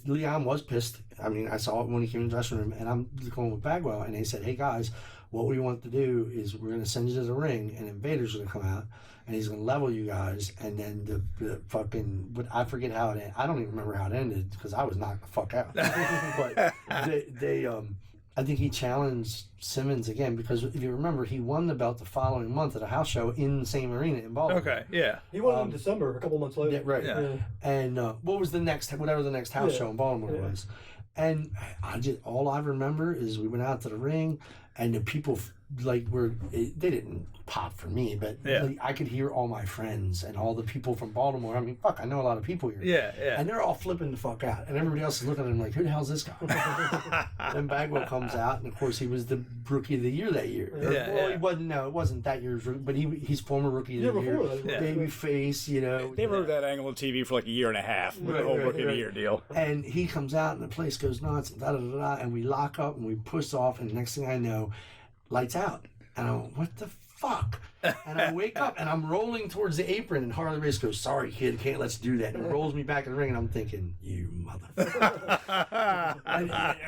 Leon was pissed. I mean, I saw it when he came in the dressing room, and I'm going with Bagwell, and they said, hey guys, what we want to do is we're going to send you to the ring, and then Vader's going to come out, and he's going to level you guys, and then the fucking, but I forget how it ended. I don't even remember how it ended, because I was knocked the fuck out. But I think he challenged Simmons again, because if you remember, he won the belt the following month at a house show in the same arena in Baltimore. Okay, yeah. He won in December, a couple months later. Yeah, right. Yeah. And what was the next, whatever the next house show in Baltimore was. And all I remember is we went out to the ring, and the people they didn't pop for me, but like, I could hear all my friends and all the people from Baltimore. I mean, fuck, I know a lot of people here. Yeah. And they're all flipping the fuck out, and everybody else is looking at him like, who the hell's this guy? Then Bagwell comes out, and of course he was the rookie of the year that year. He wasn't. No, it wasn't that year's rookie, but he's former rookie of the year. Baby face, you know. They wrote that angle on TV for like a year and a half, the whole rookie of the year deal. And he comes out, and the place goes nuts, and we lock up, and we push off, and the next thing I know, lights out. And I went, what the fuck? And I wake up, and I'm rolling towards the apron, and Harley Race goes, sorry, kid, can't let's do that. And rolls me back in the ring, and I'm thinking, you motherfucker.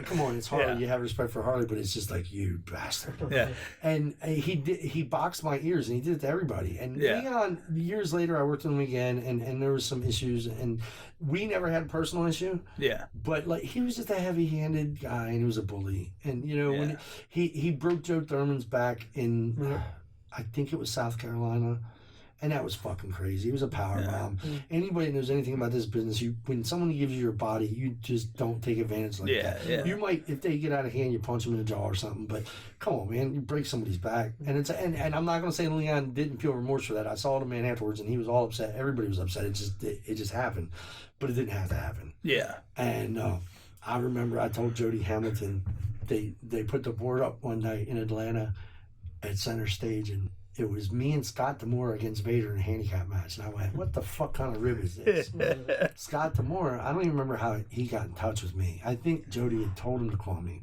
Come on, it's Harley. You have respect for Harley, but it's just like, you bastard. Yeah. And he boxed my ears, and he did it to everybody. And Leon, years later, I worked with him again, and there was some issues, and we never had a personal issue. Yeah. But like, he was just a heavy-handed guy, and he was a bully. And you know, when he broke Joe Thurman's back in, I think it was South Carolina, and that was fucking crazy. It was a power bomb. Anybody that knows anything about this business, when someone gives you your body, you just don't take advantage like that. Yeah. You might, if they get out of hand, you punch them in the jaw or something. But come on, man, you break somebody's back, and and I'm not gonna say Leon didn't feel remorse for that. I saw the man afterwards, and he was all upset. Everybody was upset. It just happened, but it didn't have to happen. Yeah. And I remember I told Jody Hamilton, they put the board up one night in Atlanta at center stage, and it was me and Scott D'Amore against Vader in a handicap match. And I went, what the fuck kind of rib is this? Scott D'Amore, I don't even remember how he got in touch with me. I think Jody had told him to call me.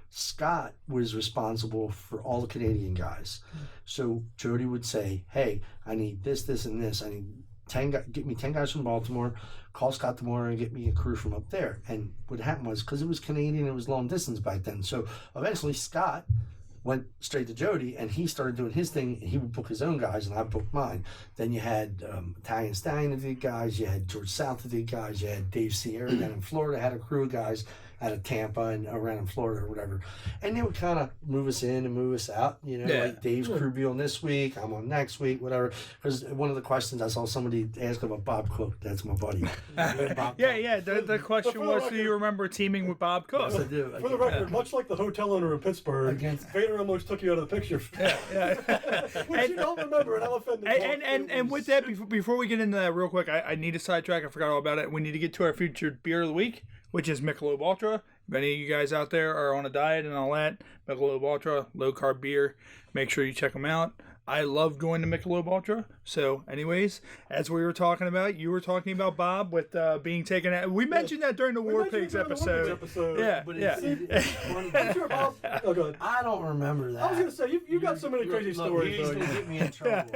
Scott was responsible for all the Canadian guys. So Jody would say, hey, I need this, this, and this. I need 10 guys, get me 10 guys from Baltimore, call Scott D'Amore and get me a crew from up there. And what happened was, because it was Canadian, it was long distance back then. So eventually Scott went straight to Jody, and he started doing his thing. He would book his own guys, and I booked mine. Then you had Italian Stallion that did guys, you had George South that did guys, you had Dave Sierra down in Florida, had a crew of guys out of Tampa and around in Florida or whatever. And they would kind of move us in and move us out, you know, like Dave's crew be on this week, I'm on next week, whatever. Because one of the questions I saw somebody ask about Bob Cook, that's my buddy. The question was, do you remember teaming with Bob Cook? Yes, I do. For the record, much like the hotel owner in Pittsburgh, Vader almost took you out of the picture. Which you don't remember, and I'm offended. And with that, before we get into that real quick, I need to sidetrack. I forgot all about it. We need to get to our featured beer of the week, which is Michelob Ultra. If any of you guys out there are on a diet and all that, Michelob Ultra, low-carb beer, make sure you check them out. I love going to Michelob Ultra. So, anyways, as we were talking about, you were talking about Bob with being taken out. We mentioned that during the War Pigs episode. Yeah, But yeah. it's funny. I'm sure Bob. Oh, go ahead. I don't remember that. I was gonna say you got so many crazy Look, stories. He's though. gonna get me in trouble.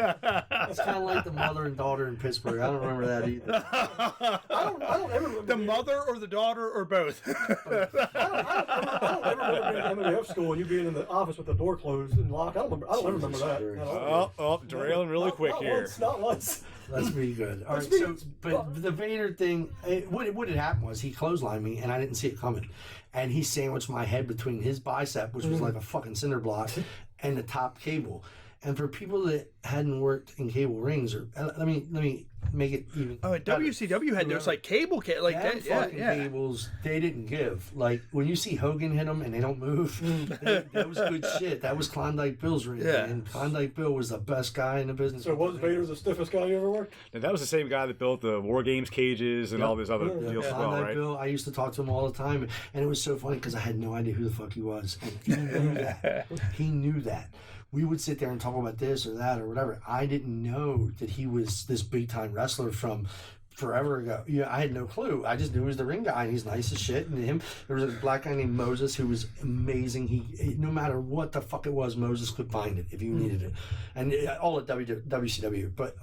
It's kind of like the mother and daughter in Pittsburgh. I don't remember that either. I don't ever remember The mother or the daughter or both. I don't ever remember being in MEWF school and you being in the office with the door closed and locked. I don't ever remember that. At all. Derailing really quick not here. Once, not once. Let's be good. All right, so but the Vader thing, what had happened was he clotheslined me and I didn't see it coming, and he sandwiched my head between his bicep, which was like a fucking cinder block, and the top cable. And for people that hadn't worked in cable rings, or let me make it even. Oh, and WCW had those like cable like that. Yeah, fucking yeah. cables, they didn't give. Like when you see Hogan hit them and they don't move, that was good shit. That was Klondike Bill's ring, Yeah. and Klondike Bill was the best guy in the business. So was Vader the stiffest guy you ever worked? Now, that was the same guy that built the War Games cages and all these other deals as well, Klondike right? Bill, I used to talk to him all the time, and it was so funny because I had no idea who the fuck he was, and he knew that. He knew that. We would sit there and talk about this or that or whatever. I didn't know that he was this big time wrestler from forever ago. Yeah, I had no clue. I just knew he was the ring guy, and he's nice as shit. And him, there was a black guy named Moses who was amazing. He no matter what the fuck it was, Moses could find it if you needed it, and all at WCW. But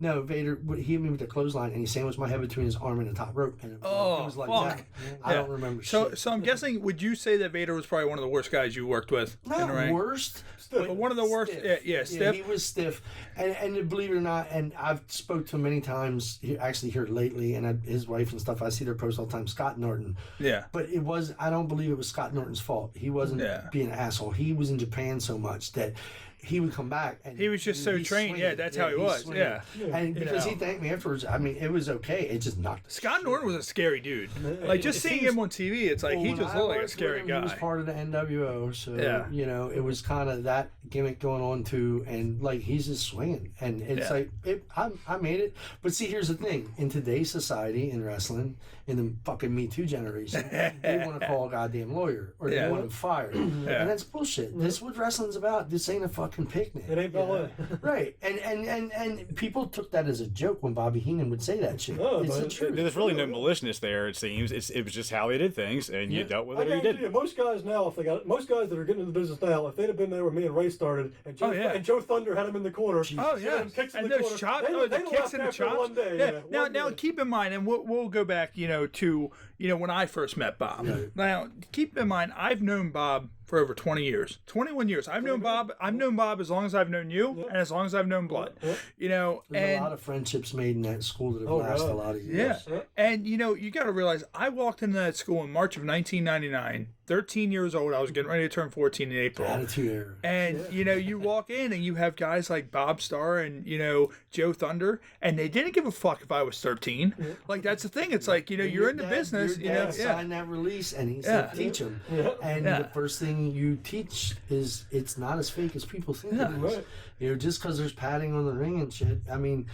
no, Vader, he hit me with the clothesline, and he sandwiched my head between his arm and the top rope, and it was like fuck. that. I don't remember. So, shit. so I'm guessing, would you say that Vader was probably one of the worst guys you worked with in the Not ring? worst. But one of the worst. Stiff. Yeah, stiff. He was stiff, and believe it or not, and I've spoke to him many times. Actually, here lately, and his wife and stuff. I see their posts all the time. Scott Norton. Yeah. But it was. I don't believe it was Scott Norton's fault. He wasn't being an asshole. He was in Japan so much that he would come back and He was just so he's trained. swinging. Yeah, that's how he was. swinging. Yeah. And because know. he thanked me afterwards, I mean, it was okay. It just knocked. the Scott shit Norton was a scary dude. Like, just seeing him on TV, it's like, Well, he when just I looked like a worked scary with him, He was guy. part of the NWO, so Yeah. you know it was kind of that gimmick going on too, and like he's just swinging, and it's Yeah. like I made it. But see, here's the thing: in today's society in wrestling, in the fucking Me Too generation, they want to call a goddamn lawyer or they Yeah. want him fired, and that's bullshit. This is what wrestling's about. This ain't a fucking picnic. It ain't ballet. Right, and people took that as a joke when Bobby Heenan would say that shit. No, it's the but truth. There's really no maliciousness there, it seems. It was just how they did things, and you dealt with it or you guarantee didn't. most guys now, most guys that are getting into the business now, if they'd have been there when me and Ray started, and Joe Thunder had him in the corner, Oh yeah, kicks in and the those corner, chops, they'd the have kicks left and the after chops. one day, Now, one now day. keep in mind, and we'll go back, to when I first met Bob. Now, keep in mind, I've known Bob for over 20 years, 21 years. I've known Bob as long as I've known you, and as long as I've known Blood. There's a lot of friendships made in that school that have lasted a lot of years. Yeah. And you got to realize I walked into that school in March of 1999, 13 years old. I was getting ready to turn 14 in April. Attitude era. And you walk in and you have guys like Bob Starr and Joe Thunder, and they didn't give a fuck if I was 13. Like, that's the thing. It's like, you're in the business. Your dad signed that release, and he said, "Teach them." And the first thing you teach is it's not as fake as people think it is. Just because there's padding on the ring and shit. I mean,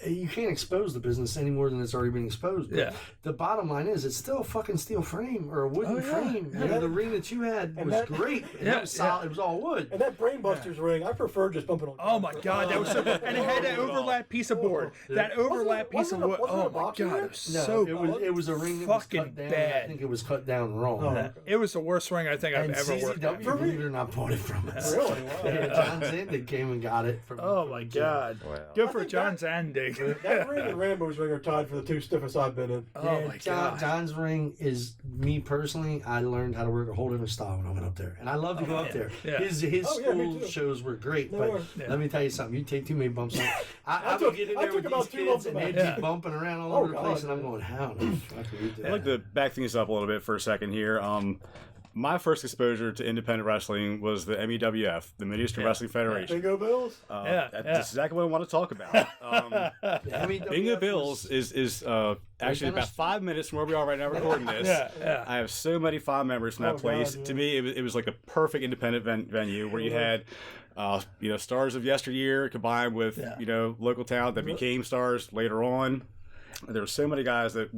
you can't expose the business any more than it's already been exposed. But the bottom line is, it's still a fucking steel frame or a wooden frame. The ring that you had was great. And it was solid. It was all wood. And that Brainbusters ring, I prefer just bumping on. Oh my God, that was so. And it had that overlap piece of board. That overlap piece of wood. Oh my God, it was so. It was a ring that was fucking cut down. bad. I think it was cut down wrong. It was the worst ring I think I've And ever worked CZW, in. believe it or not, bought it from us. Really? Wow. Yeah, John Zandig came and got it from. Oh my God. Good for John Zandig. That ring and Rambo's ring are tied for the two stiffest I've been in. Oh my God. John's ring is me personally. I learned how to work a whole different style when I went up there, and I love to go up there. Yeah. His me school too. shows were great, They but were. let me tell you something. You take too many bumps. I took- would get in I there took with about these 2 kids, bumps and in they'd my- be bumping around all Oh, over the place, God, and I'm going, how the fuck are you doing? I'd like to back things up a little bit for a second here. My first exposure to independent wrestling was the MEWF, the Mid-Eastern Wrestling Federation. Bingo Bills? That's exactly what I want to talk about. Bingo Bills is actually about 5 minutes from where we are right now recording this. I have so many fond memories from that place. God, To me, it was like a perfect independent venue where you had stars of yesteryear combined with local talent that became stars later on. There were so many guys that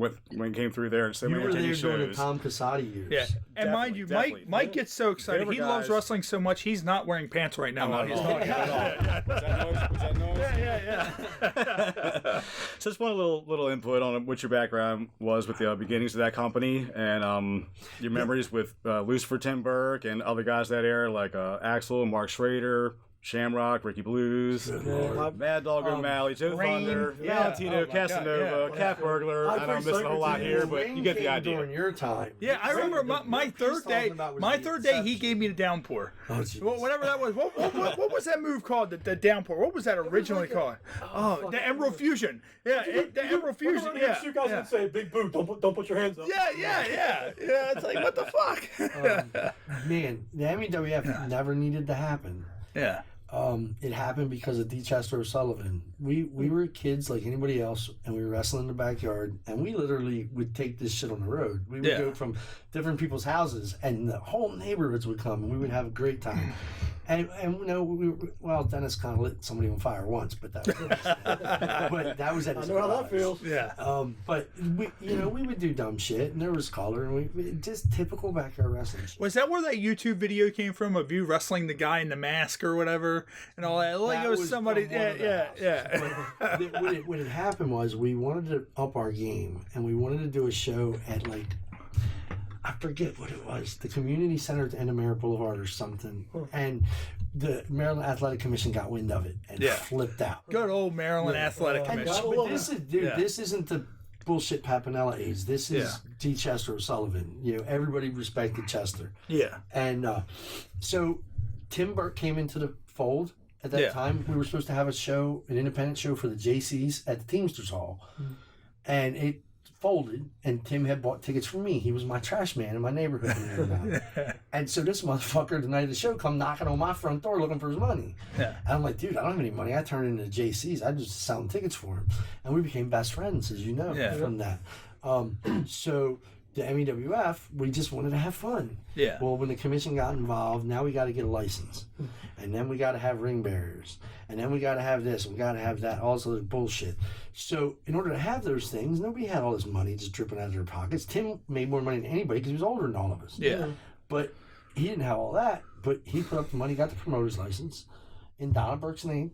came through there and so many You were there attendee during the shows. Tom Casati years. Yeah, and mind you, Definitely. Mike gets so excited. They He were loves guys- wrestling so much, he's not wearing pants right now. I'm while not he's at all. talking. Not at all. Was that noise? Was that noise? Yeah. So just one little input on what your background was with the beginnings of that company and your memories with Lucifer Tim Burke and other guys that era like Axel, Mark Schrader, Shamrock, Ricky Blues, Mad Dog O'Malley, Joe Rain, Thunder, yeah. Valentino, Oh my God, Casanova, yeah. Cat Burglar. I know I'm missing a whole lot here, but you get the idea. During your time. Yeah, I remember my third day. My third day, he gave me the downpour. Oh, geez. Whatever that was. What was that move called? The downpour. What was that originally called? Oh, the Emerald Fusion. Yeah, the Emerald Fusion. Yeah. You guys would say, "Big boot, don't put your hands up." Yeah. It's like, what the fuck? Man, the MEWF never needed to happen. Yeah. It happened because of D. Chester O'Sullivan. We were kids like anybody else, and we were wrestling in the backyard, and we literally would take this shit on the road. We would go from different people's houses, and the whole neighborhoods would come, and we would have a great time. And you know, Dennis kind of lit somebody on fire once, but that was but that was at his I know how that garage. feels. Yeah. But we would do dumb shit, and there was color, and we just typical backyard wrestling shit. Was that where that YouTube video came from of you wrestling the guy in the mask or whatever and all that? Like it was somebody. from one of the Yeah. houses. What had happened was we wanted to up our game, and we wanted to do a show at I forget what it was, the community center at the end of Merritt Boulevard or something, and the Maryland Athletic Commission got wind of it and flipped out. Good old Maryland Athletic And, Commission. but this isn't the bullshit Papinella age. This is D. Chester O'Sullivan. You know, everybody respected Chester. Yeah. And so Tim Burke came into the fold at that time. We were supposed to have an independent show for the JCs at the Teamsters Hall. And it folded, and Tim had bought tickets for me. He was my trash man in my neighborhood. And so this motherfucker, the night of the show, come knocking on my front door looking for his money. And I'm like, dude, I don't have any money. I turned into JCs. I just selling tickets for him. And we became best friends, as you know, from that. So the MEWF, we just wanted to have fun. Yeah. Well, when the commission got involved, now we got to get a license. And then we got to have ring bearers. And then we got to have this, and we got to have that, all this other bullshit. So in order to have those things, nobody had all this money just dripping out of their pockets. Tim made more money than anybody because he was older than all of us. Yeah. But he didn't have all that. But he put up the money, got the promoter's license in Donna Burke's name.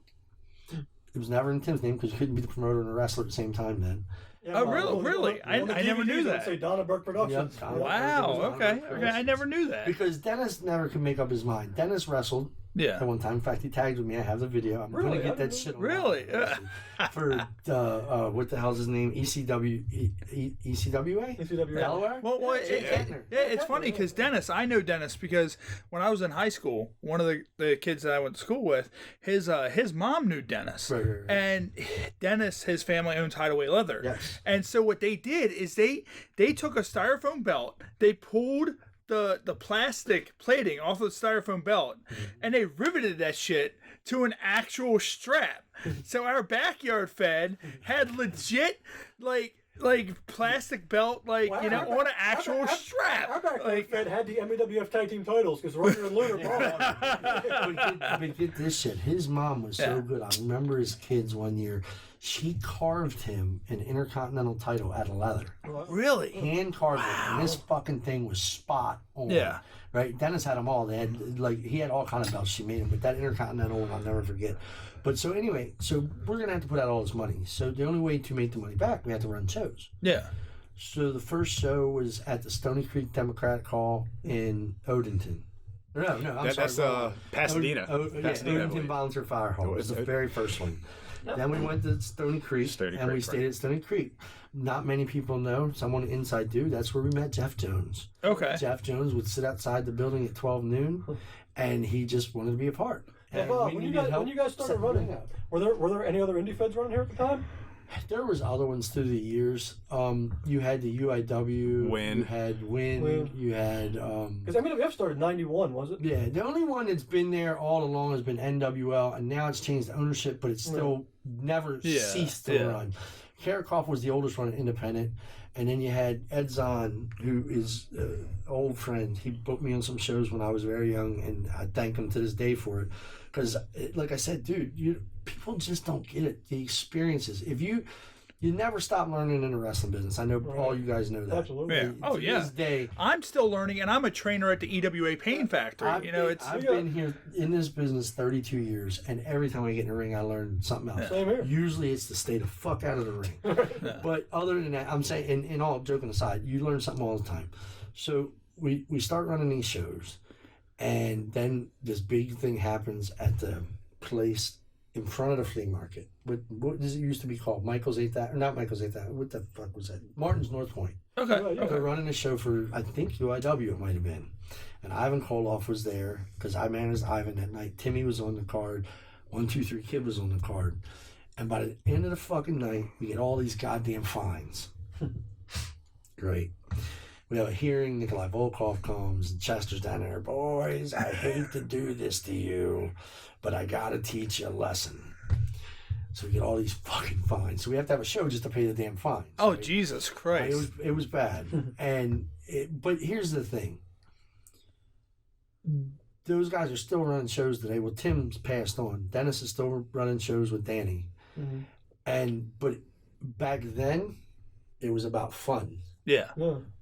It was never in Tim's name because you couldn't be the promoter and a wrestler at the same time then. Yeah, really? I never knew that. Say Donna Burke Productions. Yep. Wow. Okay. I never knew that. Because Dennis never could make up his mind. Dennis wrestled at one time. In fact, he tagged with me. I have the video. I'm going to get that shit on. Really? For what the hell's his name? ECWA? ECWA. Delaware? Well, it's funny because Dennis, I know Dennis because when I was in high school, one of the kids that I went to school with, his mom knew Dennis. Right. And Dennis, his family owns Hideaway Leather. Yes. And so what they did is they took a styrofoam belt, they pulled the plastic plating off of the styrofoam belt, and they riveted that shit to an actual strap. So our backyard fed had legit like plastic belt, on an actual strap. Our backyard fed had the MEWF tag team titles because Roger and Lunar brought But get this shit. His mom was so good. I remember his kids one year. She carved him an Intercontinental title out of leather. Really? Hand carved it. And this fucking thing was spot on. Yeah. Right? Dennis had them all. They had, he had all kind of belts she made him, but that Intercontinental one I'll never forget. But so anyway, so we're going to have to put out all this money. So the only way to make the money back, we had to run shows. Yeah. So the first show was at the Stony Creek Democratic Hall in Odenton. No, I'm sorry. That's Pasadena. Pasadena, Odenton Volunteer Fire Hall was the very first one. Then we went to Stony Creek, we stayed at Stony Creek. Not many people know, someone inside do, that's where we met Jeff Jones. Okay. Jeff Jones would sit outside the building at 12 noon, and he just wanted to be a part. When you guys started running, were there any other indie feds running here at the time? There was other ones through the years. You had the UIW. Win. You had Win. You had... Because MEWF started in 91, was it? Yeah, the only one that's been there all along has been NWL, and now it's changed ownership, but it's still never ceased to run. Karakoff was the oldest one independent, and then you had Ed Zahn, who is an old friend. He booked me on some shows when I was very young, and I thank him to this day for it. Because, like I said, dude, people just don't get it. The experiences. If you You never stop learning in the wrestling business. I know all you guys know that. Absolutely. Yeah. Oh, To yeah. this day, I'm still learning, and I'm a trainer at the EWA Pain Factory. I've been here in this business 32 years, and every time I get in the ring, I learn something else. Same here. Usually, it's to stay the fuck out of the ring. But other than that, I'm saying, and all joking aside, you learn something all the time. So we start running these shows, and then this big thing happens at the place in front of the flea market. What does it used to be called? Michael's 8th, not Michael's 8th. What the fuck was that? Martin's North Point. Okay. They're running a show for, I think, UIW it might have been. And Ivan Koloff was there because I managed Ivan that night. Timmy was on the card. 123 Kid was on the card. And by the end of the fucking night, we get all these goddamn fines. Great. We have a hearing. Nikolai Volkov comes, and Chester's down there. Boys, I hate to do this to you, but I got to teach you a lesson. So we get all these fucking fines. So we have to have a show just to pay the damn fines. Oh, right? Jesus Christ. It was bad. But here's the thing. Those guys are still running shows today. Well, Tim's passed on. Dennis is still running shows with Danny. Mm-hmm. But back then, it was about fun. Yeah.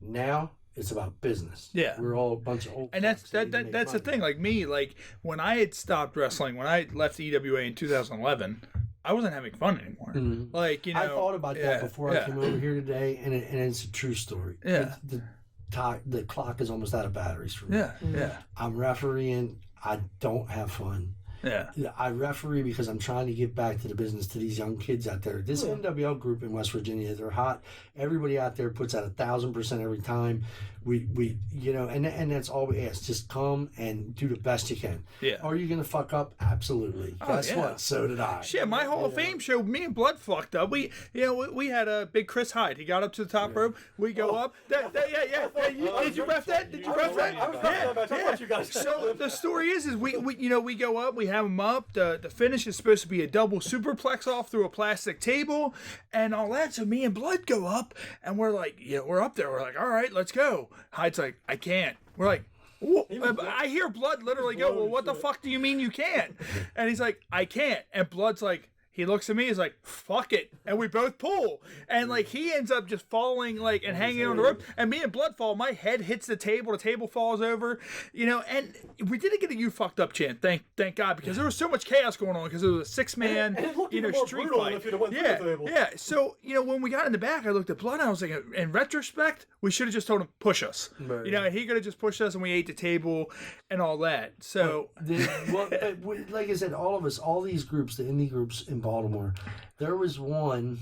Now it's about business. Yeah. We're all a bunch of old. And that's fucks that need to that's make the money. thing. Like me, like when I had stopped wrestling, when I left EWA in 2011, I wasn't having fun anymore. Mhm. Like, you know, I thought about that before I came over here today, and it's a true story. Yeah. The clock is almost out of batteries for me. Yeah. I'm refereeing. I don't have fun. Yeah. I referee because I'm trying to give back to the business, to these young kids out there. This NWL group in West Virginia, they're hot. Everybody out there puts out 1,000% every time. We you know, and that's all we ask. Just come and do the best you can. Yeah. Are you gonna fuck up? Absolutely. Guess yeah. what? So did I. Shit, my Hall of Fame show, me and Blood fucked up. We had a big Chris Hyde. He got up to the top rope. We go up. Did you ref that? Did you ref that? I was repping that match. I want you guys to So the story is we go up. We have him up. The finish is supposed to be a double superplex off through a plastic table and all that. So me and Blood go up, and we're like, we're up there. We're like, all right, let's go. Hyde's like, I can't. We're like, I hear Blood literally go, well, what the fuck do you mean you can't? And he's like, I can't. And Blood's like, he looks at me, he's like, fuck it. And we both pull. And like he ends up just falling like and hanging on the rope. And me and Blood fall. My head hits the table falls over. And we didn't get a "you fucked up" chant, thank God, because there was so much chaos going on because it was a 6-man, And it looked even more street brutal fight. if you'd have went through the table. Yeah. So, when we got in the back, I looked at Blood and I was like, in retrospect, we should have just told him, push us. Right. And he could have just pushed us and we ate the table and all that. So Like I said, all of us, all these groups, the indie groups in Baltimore, there was one,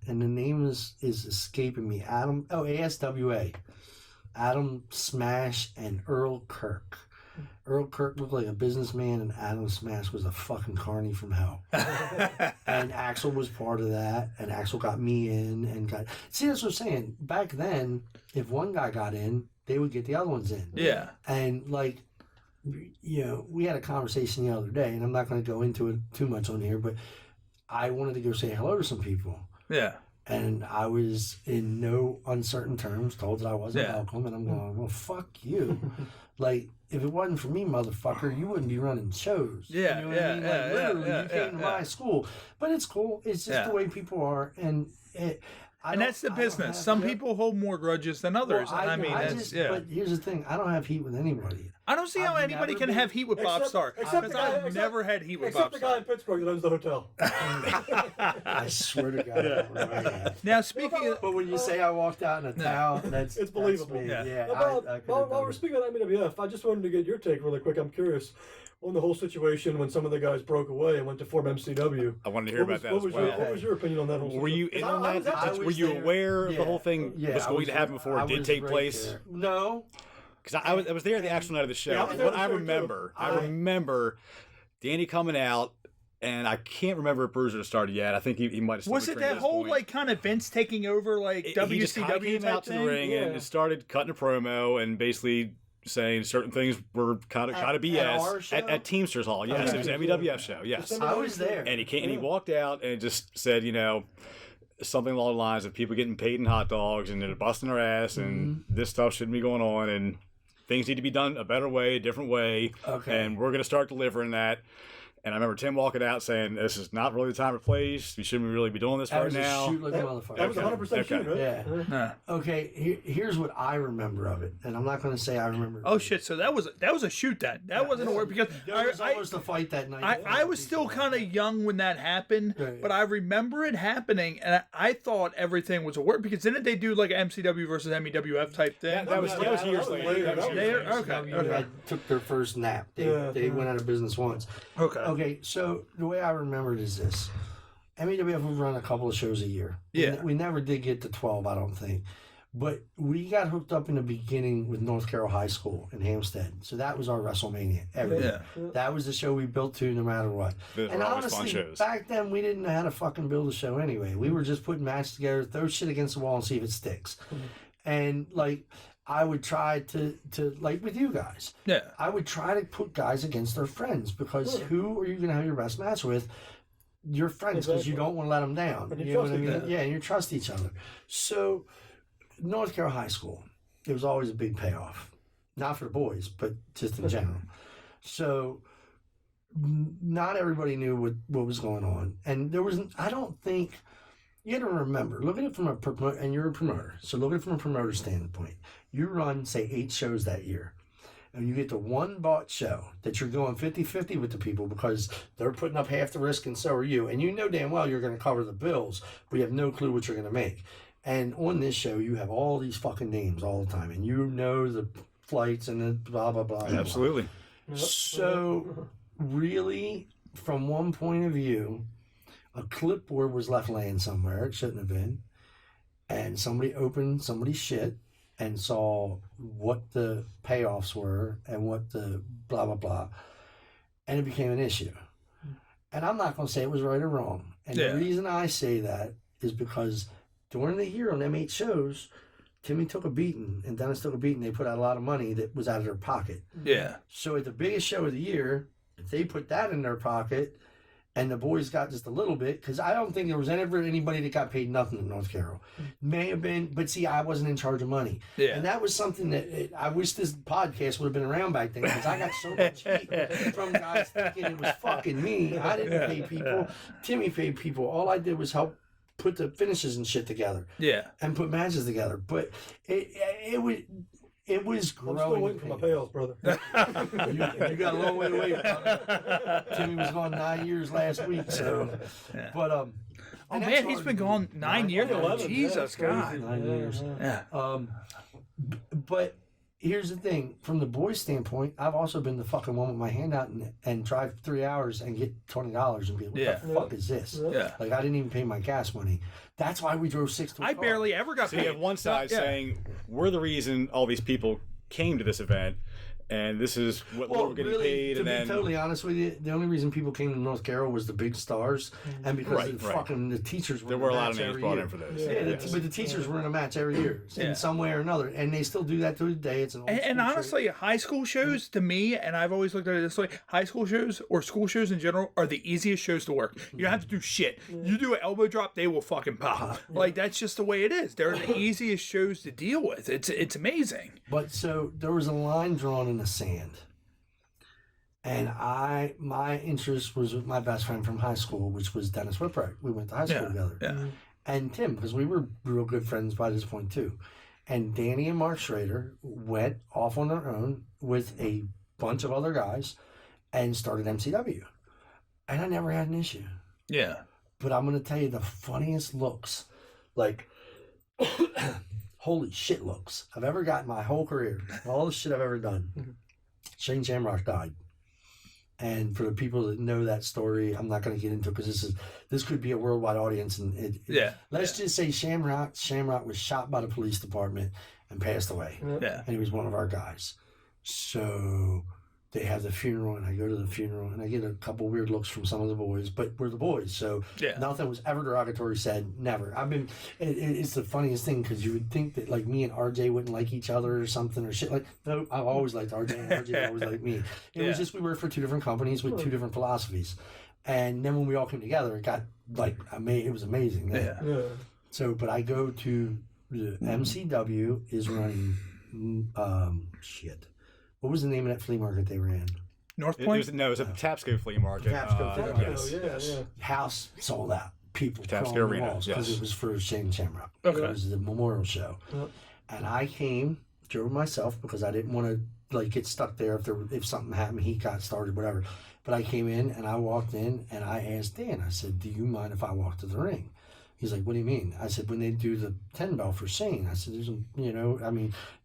and the name is escaping me. ASWA. Adam Smash and Earl Kirk. Earl Kirk looked like a businessman, and Adam Smash was a fucking carny from hell. And Axel was part of that, and Axel got me in, and see, that's what I'm saying. Back then, if one guy got in, they would get the other ones in. yeah. And like, we had a conversation the other day, and I'm not going to go into it too much on here, but I wanted to go say hello to some people. Yeah. And I was in no uncertain terms told that I wasn't Yeah. welcome, and I'm going, well, fuck you. Like, if it wasn't for me, motherfucker, you wouldn't be running shows. Yeah, You know what I mean? Like, yeah, literally, yeah, you came to my school. But it's cool. It's just the way people are. And that's the business. Some people hold more grudges than others. Well, But But here's the thing. I don't have heat with anybody. I don't see how I've anybody never can been- have heat with Bob Starr. except Because the guy- I've never had heat with Except Bob the guy Starr. in Pittsburgh that owns the hotel. I swear to God. Right. Now, speaking of... But when you say I walked out in a towel, It's believable. That's me. Yeah. Yeah. While we're speaking of MEWF, I just wanted to get your take really quick. I'm curious on the whole situation when some of the guys broke away and went to form MCW. I wanted to hear about that as well. What was your opinion on that whole Were you situation? in on I was that? actually- Were you aware of the whole thing was I going to happen before it did take right place? there. No. Because I was there the actual night of the show. Yeah, I was And there what the I show, too. remember, I remember Danny coming out, and I can't remember if Bruiser had started yet. I think he might have still Was been it training that at whole, point. like, kind of Vince taking over, like, He just kind WCW of came type out to the thing? ring and Yeah. started cutting a promo and basically saying certain things were kind of At our BS show? at Teamsters Hall. Yes, it was an MEWF show. Yes, I was there. and he walked out and just said, something along the lines of people getting paid in hot dogs and they're busting their ass and this stuff shouldn't be going on and things need to be done a better way, a different way. Okay. And we're going to start delivering that. And I remember Tim walking out saying, "This is not really the time or place. We shouldn't really be doing this That right was a now." shoot like a motherfucker. That was 100% Okay. shoot, right? Yeah. Nah. Okay, here's what I remember of it, and I'm not going to say I remember. Oh shit! So that was a shoot then. That wasn't a word because There was almost a fight that night. I was still kind of young when that happened, Right. but I remember it happening, and I thought everything was a word because didn't they do like an MCW versus MEWF type thing? That was years later. That was Later? years Okay. later. Had took their first nap. Yeah. They went out of business once. Okay. Okay, so the way I remember it is this. MEWF would run a couple of shows a year. Yeah. We never did get to 12, I don't think. But we got hooked up in the beginning with North Carroll High School in Hampstead. So that was our WrestleMania every year. That was the show we built to no matter what. Those And were always fun honestly, shows. back then we didn't know how to fucking build a show anyway. We were just putting matches together, throw shit against the wall and see if it sticks. And like I would try to like with you guys. Yeah. I would try to put guys against their friends because who are you going to have your best match with? Your friends, because you don't want to let them down. And you know what trust I mean? each other. Yeah, and you trust each other. So, North Carroll High School, it was always a big payoff. Not for the boys, but just in general. So, not everybody knew what was going on. And there was, I don't think, you got to remember, look at it from and you're a promoter. So, look at it from a promoter standpoint. You run, say, 8 shows that year. And you get the one bought show that you're going 50-50 with the people because they're putting up half the risk and so are you. And you know damn well you're going to cover the bills, but you have no clue what you're going to make. And on this show, you have all these fucking names all the time. And you know the flights and the blah, blah, blah. blah. Absolutely. So, really, from one point of view, a clipboard was left laying somewhere. It shouldn't have been. And somebody opened somebody's shit and saw what the payoffs were and what the blah, blah, blah. And it became an issue. And I'm not going to say it was right or wrong. And the reason I say that is because during the year on them 8 shows, Timmy took a beating and Dennis took a beating. They put out a lot of money that was out of their pocket. Yeah. So at the biggest show of the year, if they put that in their pocket and the boys got just a little bit, because I don't think there was ever anybody that got paid nothing in North Carroll. May have been, but see, I wasn't in charge of money. Yeah. And that was something that I wish this podcast would have been around back then, because I got so much heat from guys thinking it was fucking me. I didn't pay people. Timmy paid people. All I did was help put the finishes and shit together. Yeah. And put matches together. But it was growing. I'm still waiting for my payoffs, brother. You got a long way to wait. Timmy was gone 9 years last week, so. Yeah. But Oh and that's man, he's hard been to do. gone 9 years. 11, Jesus yeah, God. crazy. 9 years. Yeah. But here's the thing: from the boys' standpoint, I've also been the fucking one with my hand out and drive 3 hours and get $20 and be like, "What the fuck is this?" Yeah. Like I didn't even pay my gas money. That's why we drove 6 to a I car. barely ever got So you paid. have one side Yeah. saying, we're the reason all these people came to this event, and this is what we're getting paid, to and be then... totally honest with you, the only reason people came to North Carroll was the big stars, and because Right, the right. fucking the teachers were There in were a the lot of match names every brought year. in for this. Yeah, but the teachers were in a match every year in some way or another, and they still do that to this day. It's an old And school trick. honestly, high school shows to me, and I've always looked at it this way: high school shows or school shows in general are the easiest shows to work. You don't have to do shit. You do an elbow drop, they will fucking pop. Like that's just the way it is. They're the easiest shows to deal with. It's amazing. But so there was a line drawn in the sand. And my interest was with my best friend from high school, which was Dennis Whipwright. We went to high school together. Yeah. And Tim, because we were real good friends by this point too. And Danny and Mark Schrader went off on their own with a bunch of other guys and started MCW. And I never had an issue. Yeah. But I'm going to tell you the funniest looks, like, holy shit looks I've ever got in my whole career. All the shit I've ever done. Shane Shamrock died. And for the people that know that story, I'm not going to get into it because this could be a worldwide audience. And let's just say Shamrock was shot by the police department and passed away. Yeah. And he was one of our guys. So they have the funeral, and I go to the funeral, and I get a couple weird looks from some of the boys, but we're the boys, so nothing was ever derogatory said, never. It's the funniest thing, because you would think that, like, me and RJ wouldn't like each other or something, or shit, like, no, I've always liked RJ, and RJ always liked me. It was just we worked for 2 different companies with 2 different philosophies, and then when we all came together, it got, like, it was amazing. So, but I go to the MCW is running, shit. What was the name of that flea market they were in? North It Point? was, no, it was a Tapsco flea market. Tapsco flea market. Yes, yeah, yes. yeah. House sold out. People Tapsco crawling the Arena, walls because yes. it was for Shane Shamrock. Okay. It was the memorial show. Yep. And I drove myself because I didn't want to like get stuck there if something happened, he got started, whatever. But I came in and I walked in and I asked Dan, I said, do you mind if I walk to the ring? He's like, what do you mean? I said, when they do the 10 bell for Shane, I said, there's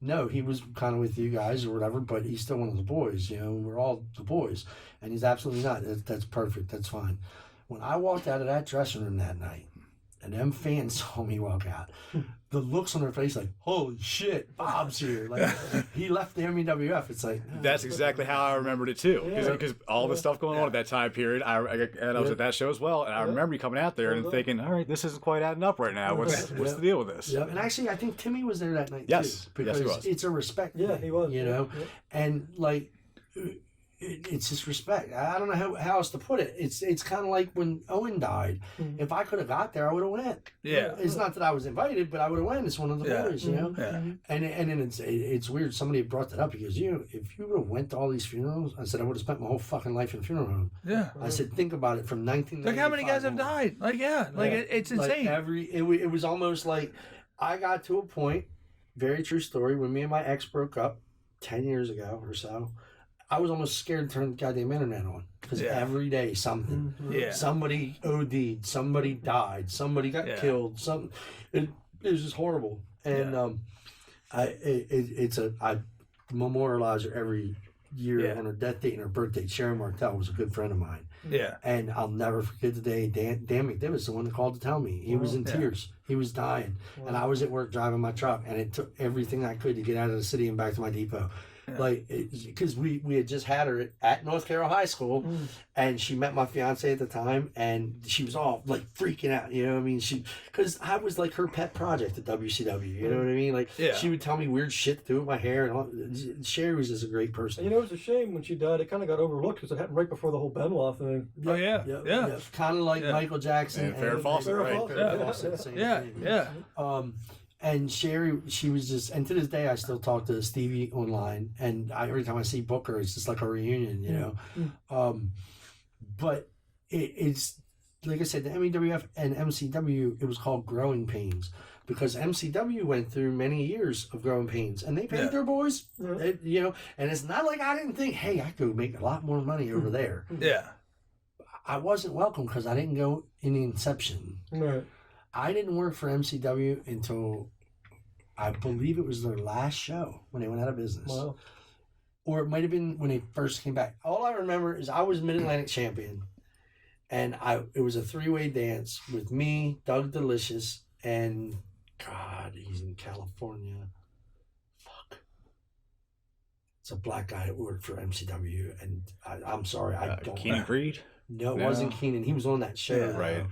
no, he was kind of with you guys or whatever, but he's still one of the boys, we're all the boys. And he's absolutely not. That's perfect. That's fine. When I walked out of that dressing room that night, and them fans saw me walk out, the looks on their face like, holy shit, Bob's here. Like, he left the MEWF. It's like... That's exactly how I remembered it too, because all the stuff going on at that time period, I was at that show as well, and I remember you coming out there and thinking, all right, this isn't quite adding up right now. What's the deal with this? Yeah, and actually, I think Timmy was there that night Yes. too, because Yes, he was. it's a respect. Yeah, thing, he was. Yeah. and like. It's just respect. I don't know how else to put it. It's kind of like when Owen died. Mm-hmm. If I could have got there, I would have went. Yeah. It's not that I was invited, but I would have went. It's one of the boys, Mm-hmm. Yeah. And then it's weird. Somebody brought that up. He goes, if you would have went to all these funerals, I said I would have spent my whole fucking life in a funeral home. Yeah. I said, think about it from 1995. Look how many guys have on. died. Like, it's Like insane. it was almost like I got to a point, very true story, when me and my ex broke up 10 years ago or so. I was almost scared to turn the goddamn internet on because every day something. Yeah. Somebody OD'd, somebody died, somebody got killed. It was just horrible. And I memorialize her every year on her death date and her birthday. Sharon Martell was a good friend of mine. Yeah. And I'll never forget the day Dan McDivitt was the one that called to tell me. He was in tears. He was dying. And I was at work driving my truck, and it took everything I could to get out of the city and back to my depot. Like, because we had just had her at North Carroll High School, and she met my fiance at the time, and she was all like freaking out, I mean, because I was like her pet project at WCW, you know what I mean? Like, she would tell me weird shit to do with my hair, and all. Sherry was just a great person. And it was a shame when she died. It kind of got overlooked because it happened right before the whole Benoit thing. Oh, yeah. Kind of like Michael Jackson And Farrah Fawcett, right? Farrah Fawcett, same thing. Yeah. And Sherry, she was just, and to this day, I still talk to Stevie online, and every time I see Booker, it's just like a reunion, But it's, like I said, the MEWF and MCW, it was called Growing Pains, because MCW went through many years of growing pains, and they paid their boys, and it's not like I didn't think, hey, I could make a lot more money over there. Yeah. I wasn't welcome because I didn't go in the inception. Right. I didn't work for MCW until I believe it was their last show when they went out of business. Wow. Or it might have been when they first came back. All I remember is I was Mid-Atlantic champion, and it was a three-way dance with me, Doug Delicious, and God, he's in California. Fuck. It's a black guy that worked for MCW, and I'm sorry, I don't Keenan know. Creed? No, it wasn't Keenan. He was on that show. Yeah, right.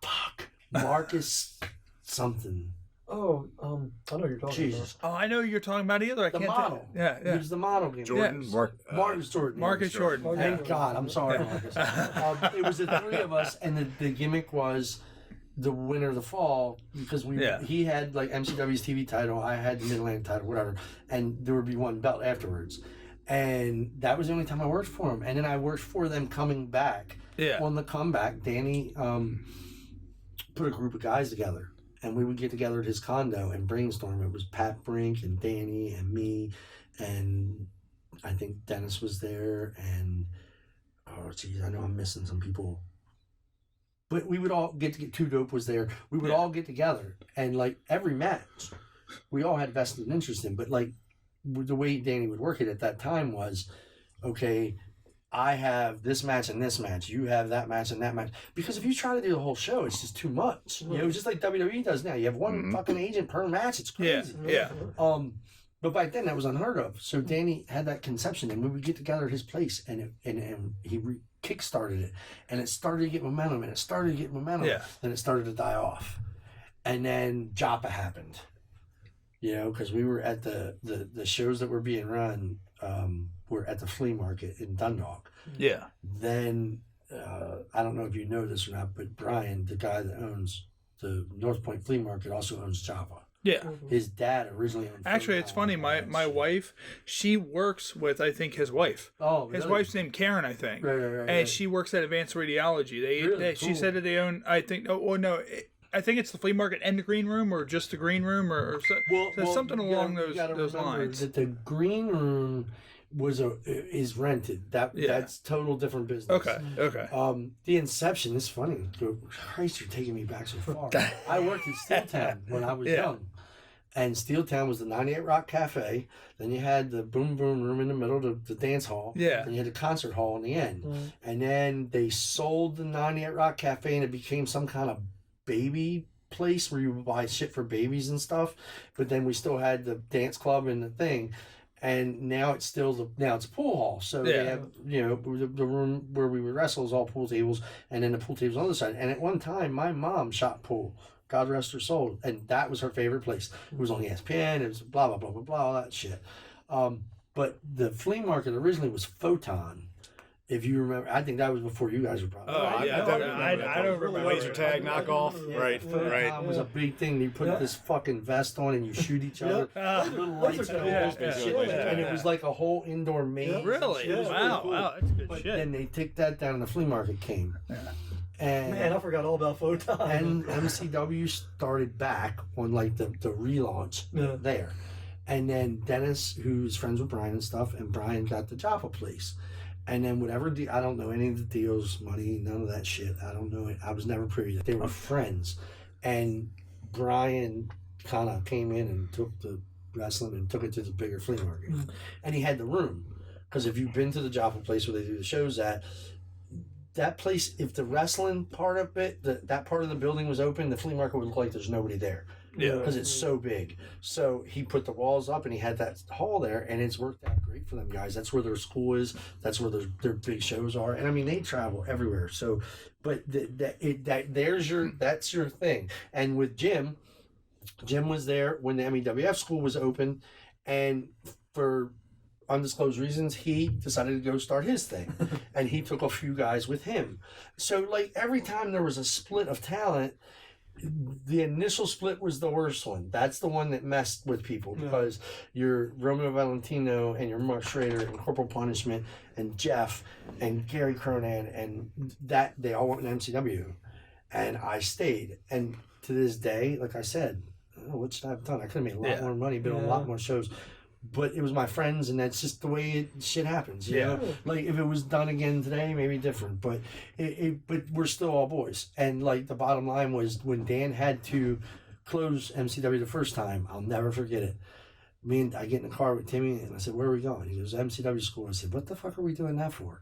Fuck. Marcus something. Oh, I know what you're talking Jesus. Oh, I know who you're talking about either. I The can't model. think. Yeah, He yeah. was the model game. Jordan? Yeah. Marcus Jordan. Marcus Jordan. about. Thank God. I'm sorry, Marcus. It was the three of us, and the gimmick was the winner of the fall, because he had like MCW's TV title, I had the Mid-Atlantic title, whatever, and there would be one belt afterwards. And that was the only time I worked for him. And then I worked for them coming back. Yeah. On the comeback, Danny put a group of guys together, and we would get together at his condo and brainstorm. It was Pat Brink and Danny and me, and I think Dennis was there, and oh geez, I know I'm missing some people. But we would all get Two Dope was there. We would all get together, and like every match, we all had vested interest in. But like the way Danny would work it at that time was, okay, I have this match and this match. You have that match and that match. Because if you try to do the whole show, it's just too much. Just like WWE does now. You have one fucking agent per match. It's crazy. Yeah. But back then that was unheard of. So Danny had that conception, and we would get together at his place, and he kick-started it, and it started to get momentum, and it started to get momentum, and it started to die off. And then Joppa happened. Because we were at the shows that were being run, were at the flea market in Dundalk. Yeah. Then, I don't know if you know this or not, but Brian, the guy that owns the North Point Flea Market, also owns Joppa. Yeah. His dad originally owned Actually, it's funny. My wife, she works with, I think, his wife. Oh, His really? wife's named Karen, I think. Right. And she works at Advanced Radiology. Really? She Cool. said that they own, I think, I think it's the flea market and the green room, or just the green room, or something you along gotta those remember lines. that the green room is rented. That's total different business. Okay. The inception is funny. Christ, you're taking me back so far. I worked at Steeltown when I was young. And Steeltown was the 98 Rock Cafe. Then you had the Boom Boom Room in the middle, the dance hall. Yeah. Then you had the concert hall in the end. And then they sold the 98 Rock Cafe and it became some kind of baby place where you would buy shit for babies and stuff. But then we still had the dance club and the thing. And now it's still it's a pool hall. So they have, the room where we would wrestle is all pool tables, and then the pool tables on the other side. And at one time, my mom shot pool. God rest her soul. And that was her favorite place. It was on ESPN. It was blah, blah, blah, blah, blah, all that shit. But the flea market originally was Photon. If you remember, I think that was before you guys were probably. I don't remember. Laser tag knockoff. Right. Photon was a big thing. You put this fucking vest on and you shoot each other. Little lights and shit. And it was like a whole indoor maze. Really? Wow. Cool. Wow, that's good But shit. then they took that down and the flea market came. And Man, I forgot all about Photon. and MCW started back on like the relaunch there. And then Dennis, who's friends with Brian and stuff, and Brian got the Joppa place. And then whatever, I don't know any of the deals, money, none of that shit. I don't know it. I was never privy to it. They were friends. And Brian kind of came in and took the wrestling and took it to the bigger flea market. And he had the room. Because if you've been to the Joppa place where they do the shows at, that place, if the wrestling part of it, that part of the building was open, the flea market would look like there's nobody there. Yeah. Because it's so big. So he put the walls up and he had that hall there, and it's worked out great for them guys. That's where their school is. That's where their big shows are. And I mean, they travel everywhere. So, but that's your thing. And with Jim was there when the MEWF school was open, and for undisclosed reasons, he decided to go start his thing. And he took a few guys with him. So, like, every time there was a split of talent, the initial split was the worst one. That's the one that messed with people because you're Romeo Valentino and you're Mark Schrader and Corporal Punishment and Jeff and Gary Cronin, and that they all went to MCW. And I stayed. And to this day, like I said, what should I have done? I could have made a lot more money, been on a lot more shows. But it was my friends, and that's just the way shit happens. You know? Like, if it was done again today, maybe different. But but we're still all boys. And, like, the bottom line was when Dan had to close MCW the first time, I'll never forget it. I get in the car with Timmy, and I said, where are we going? He goes, MCW school. I said, what the fuck are we doing that for?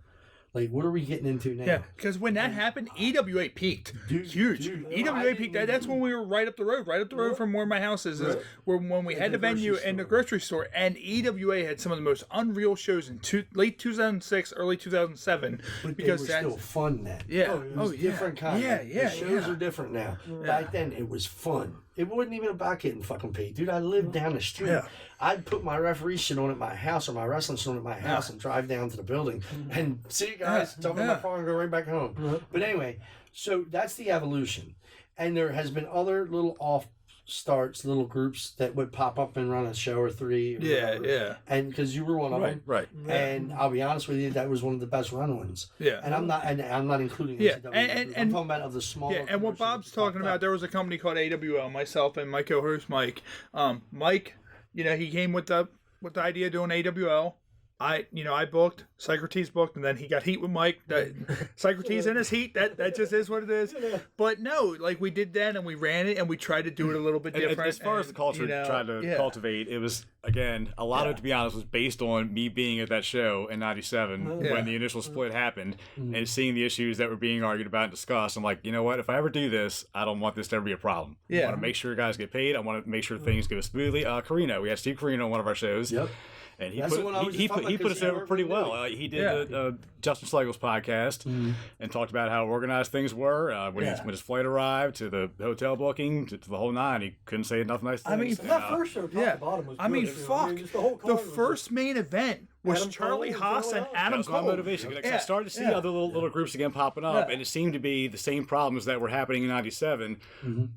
Like, what are we getting into now? Yeah, because when that happened, EWA peaked. Huge. EWA peaked. That's when we were right up the road from where my house is. When we had the venue and the grocery store. And EWA had some of the most unreal shows in late 2006, early 2007. But because they were still fun then. Yeah. It was different kind. The shows are different now. Back then, it was fun. It wasn't even about getting fucking paid. Dude, I lived down the street. Yeah. I'd put my referee shit on at my house or my wrestling shit on at my house and drive down to the building and see you guys, jump in my car and go right back home. But anyway, so that's the evolution. And there has been other little starts, little groups that would pop up and run a show or three. Or whatever. And because you were one of them. Right. And I'll be honest with you, that was one of the best run ones. Yeah. And I'm not including Yeah. NCAA. I'm talking about of the smaller. Yeah, and what Bob's talking about, there was a company called AWL, myself and my co-host Mike. Mike, he came with the idea of doing AWL. I booked, Socrates booked, and then he got heat with Mike. Socrates in his heat, that just is what it is. But no, like, we did that and we ran it and we tried to do it a little bit different. As far as the culture tried to cultivate, it was, again, a lot of it, to be honest, was based on me being at that show in 97 when the initial split happened and seeing the issues that were being argued about and discussed. I'm like, you know what, if I ever do this, I don't want this to ever be a problem. I want to make sure guys get paid. I want to make sure things go smoothly. Carino, we had Steve Carino on one of our shows. Yep. And he put us over pretty well. He did the Justin Schlegel's podcast and talked about how organized things were when his flight arrived, to the hotel booking, to the whole nine. He couldn't say enough nice things. I mean, that first show, top to bottom, was good. Fuck. Just the whole The card was first main event was Adam Charlie Cole, Haas and Charlie Haas. That Adam was my Cole. motivation. Because I Yeah, started to see yeah. other little groups again popping up, Yeah. and it seemed to be the same problems that were happening in '97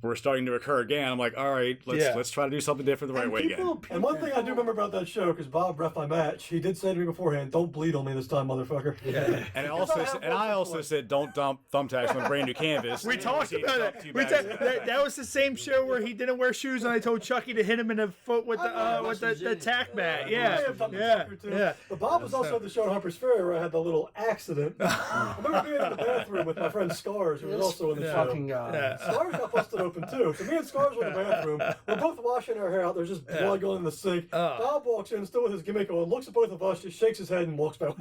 were starting to occur again. I'm like, all right, let's try to do something different the right way again. And one thing I do remember about that show, because Bob ref my match, he did say to me beforehand, "Don't bleed on me this time, motherfucker." Yeah. And I also said, don't dump thumbtacks on a brand new canvas. We talked about it. That was the same show where he didn't wear shoes, and I told Chucky to hit him in the foot with the tack bat. Yeah, yeah. But Bob was also at the show at Harper's Ferry where I had the little accident. I remember being in the bathroom with my friend Scars, who was also in the show. Fucking guy. Scars got busted open too. So me and Scars were in the bathroom. We're both washing our hair out. There's just blood going in the sink. Bob walks in, still with his gimmick on, looks at both of us, just shakes his head and walks away.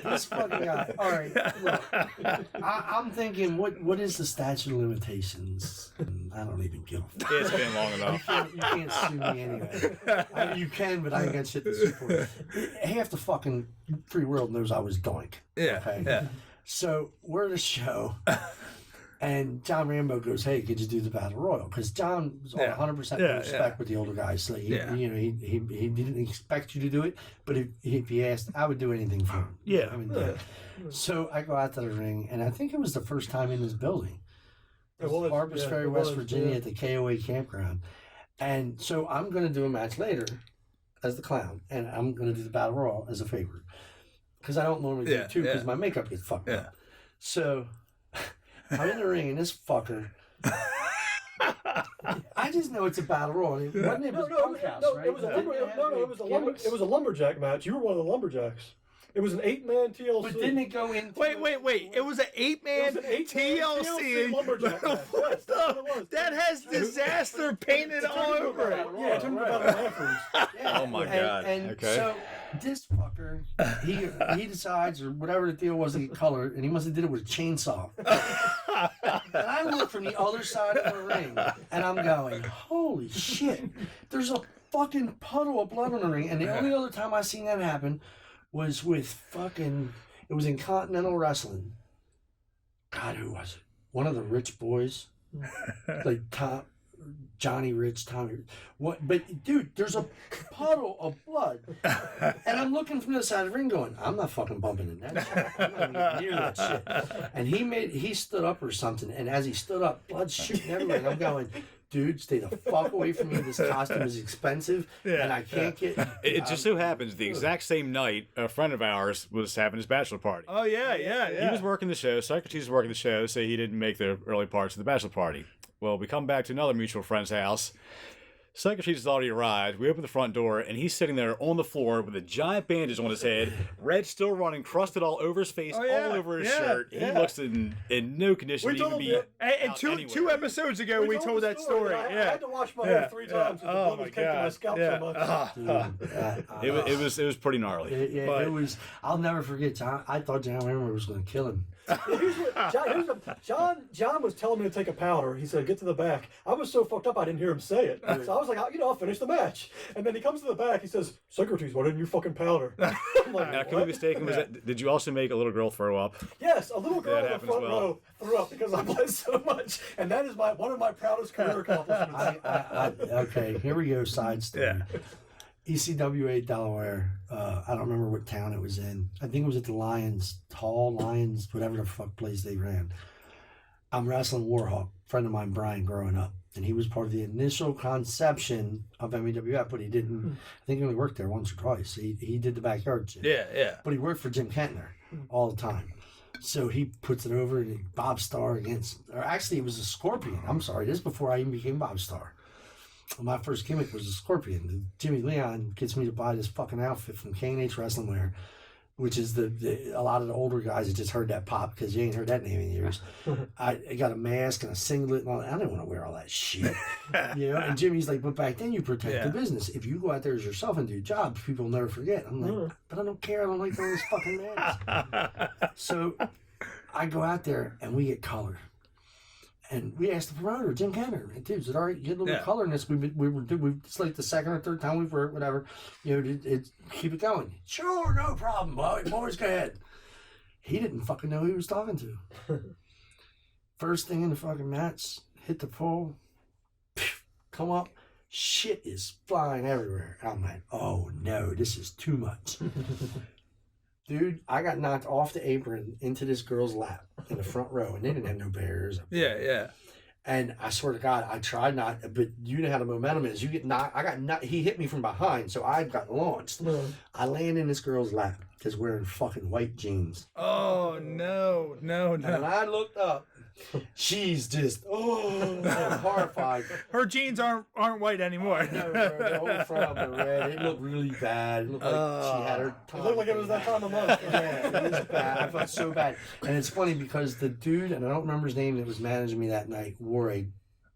This fucking guy. All right, look. I'm thinking, what is the statute of limitations? I don't even give a fuck. It's been long enough. You can't sue me anyway. I mean, you can, but I ain't got shit to sue for. Half the fucking free world knows I was doink. Yeah, Okay? yeah. So we're at a show, and John Rambo goes, "Hey, could you do the battle royal?" Because John was on 100% respect with the older guys. So he didn't expect you to do it, but if he asked, I would do anything for him. Yeah. I mean, so I go out to the ring, and I think it was the first time in this building. It was Harper's Ferry, West Virginia, at the KOA campground. And so I'm going to do a match later as the clown, and I'm going to do the battle royal as a favorite. Because I don't normally do it too, because my makeup gets fucked up. So I'm in the ring, and this fucker, I just know it's a battle royal. It wasn't it? Right? It was a lumberjack match. You were one of the lumberjacks. It was an 8-man TLC. But didn't it go into... Wait. It was an 8-man TLC. lumberjack match. What the? That has disaster painted all over it. Yeah, it turned into Battle Anthems. Oh my God. And Okay. so this fucker, he decides, or whatever the deal was, to get color, and he must have did it with a chainsaw. And I look from the other side of the ring, and I'm going, holy shit, there's a fucking puddle of blood on the ring. And the only other time I seen that happen was with fucking, it was in Continental Wrestling. God, who was it? One of the rich boys. Like Johnny Rich, Tommy. What? But dude, there's a puddle of blood, and I'm looking from the side of the ring, going, I'm not fucking bumping in that shit. I'm not even near that shit. And he stood up or something, and as he stood up, blood's shooting everywhere. And I'm going, dude, stay the fuck away from me. This costume is expensive, and I can't get. It just so happens the exact same night a friend of ours was having his bachelor party. Oh yeah. He was working the show. Socrates was working the show, so he didn't make the early parts of the bachelor party. Well, we come back to another mutual friend's house. Socrates has already arrived. We open the front door, and he's sitting there on the floor with a giant bandage on his head, red still running, crusted all over his face, all over his shirt. He looks in no condition to even be And out two anywhere. episods ago, we told that story. I had to wash my hair 3 times. Oh The my blood was caked to my God. scalp so much. It was pretty gnarly. It was. I'll never forget. John. I thought John Rambo was going to kill him. John was telling me to take a powder. He said, "Get to the back." I was so fucked up I didn't hear him say it. So I was like, I'll finish the match. And then he comes to the back. He says, "Socrates, why didn't you fucking powder?" I'm like, Now, can we be mistaken? Did you also make a little girl throw up? Yes, a little girl That in the happens front well. row threw up because I bled so much, and that is one of my proudest career accomplishments. Okay, here we go. Side story. ECWA Delaware. I don't remember what town it was in. I think it was at the Lions, whatever the fuck place they ran. I'm wrestling Warhawk, friend of mine, Brian, growing up. And he was part of the initial conception of MEWF, but he didn't, I think he only worked there once or twice. He did the backyard shit. Yeah. But he worked for Jim Kentner all the time. So he puts it over and Bob Starr or actually it was a Scorpion. I'm sorry, this is before I even became Bob Starr. My first gimmick was a Scorpion. Jimmy Leon gets me to buy this fucking outfit from K&H Wrestling Wear, which is a lot of the older guys that just heard that pop because you ain't heard that name in years. I got a mask and a singlet and all that. I didn't want to wear all that shit. And Jimmy's like, but back then you protect the business. If you go out there as yourself and do jobs, people will never forget. I'm like, but I don't care. I don't like wearing this fucking mask. So I go out there and we get colored. And we asked the promoter, Jim Kenner, dude, is it all right? You get a little color in this. It's like the second or third time we've worked, whatever. Keep it going. Sure, no problem, boys, go ahead. He didn't fucking know who he was talking to. First thing in the fucking match, hit the pole, come up, shit is flying everywhere. And I'm like, oh no, this is too much. Dude, I got knocked off the apron into this girl's lap in the front row, and they didn't have no barriers. Yeah. And I swear to God, I tried not, but you know how the momentum is. You get knocked. I got knocked. He hit me from behind, so I got launched. I land in this girl's lap, just wearing fucking white jeans. Oh no. And I looked up. She's just horrified. Her jeans aren't white anymore. No, the whole front of the red. It looked really bad. It looked like she had her It looked like it was that time of month. Yeah, it was bad. I felt so bad. And it's funny because the dude, and I don't remember his name, that was managing me that night, wore a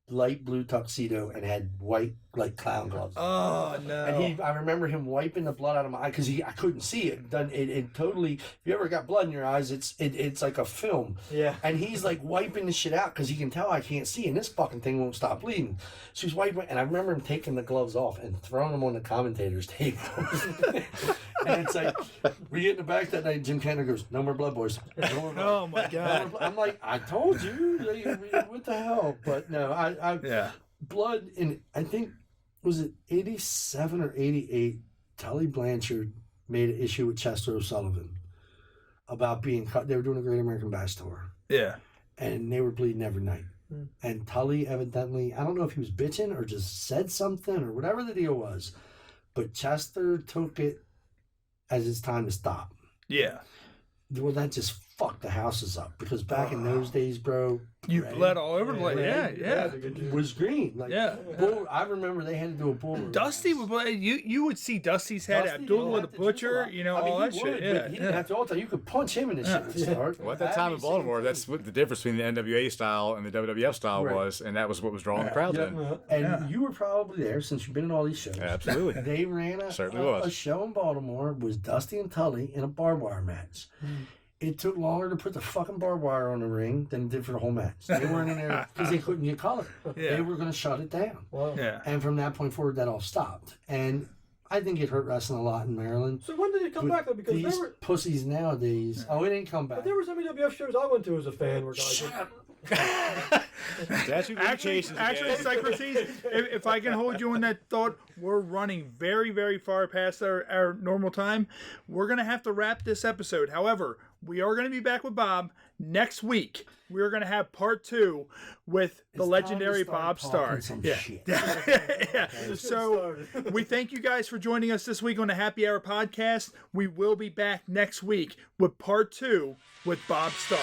light blue tuxedo and had white like clown gloves. Oh no! And I remember him wiping the blood out of my eye because I couldn't see it. It totally. If you ever got blood in your eyes, it's like a film. Yeah. And he's like wiping the shit out because he can tell I can't see, and this fucking thing won't stop bleeding. So he's wiping, and I remember him taking the gloves off and throwing them on the commentator's table. And it's like we get in the back that night. Jim Cantor goes, "No more blood, boys." No more blood. Oh my God! I'm like, I told you. What the hell? But no, Yeah. Blood in, I think, was it 87 or 88, Tully Blanchard made an issue with Chester O'Sullivan about being cut. They were doing a Great American Bash tour. Yeah. And they were bleeding every night. And Tully evidently, I don't know if he was bitching or just said something or whatever the deal was, but Chester took it as it's time to stop. Yeah. Well, that just fucked the houses up because back in those days, bro, You Ray, bled all over the place. Yeah. was green. Like, Yeah. bull, I remember they had to do a bull. Dusty would play. You would see Dusty's head. Dusty Abdullah didn't the have to do Butcher. a lot. You know, I mean, all he that would, shit. but Yeah. he didn't have to all the time. You could punch him and the shit would start. Well, at that time in Baltimore, that's what the difference between the NWA style and the WWF style Right. was, and that was what was drawing the crowds in. And you were probably there since you've been in all these shows. Absolutely. They ran Certainly was. a show in Baltimore with Dusty and Tully in a barbed wire match. It took longer to put the fucking barbed wire on the ring than it did for the whole match. They weren't in there because they couldn't get color. Yeah. They were going to shut it down. Yeah. And from that point forward, that all stopped. And I think it hurt wrestling a lot in Maryland. So when did it come back though? Because These there were pussies nowadays. Oh, it didn't come back. but there was MEWF shows I went to as a fan where guys Actually, Socrates, if I can hold you in that thought, we're running very, very far past our normal time. We're going to have to wrap this episode. However, we are going to be back with Bob next week. We're going to have part 2 with the It's legendary time to Bob start Starr. talking some Yeah. shit. Yeah. So we thank you guys for joining us this week on the Happy Hour podcast. We will be back next week with part 2 with Bob Starr.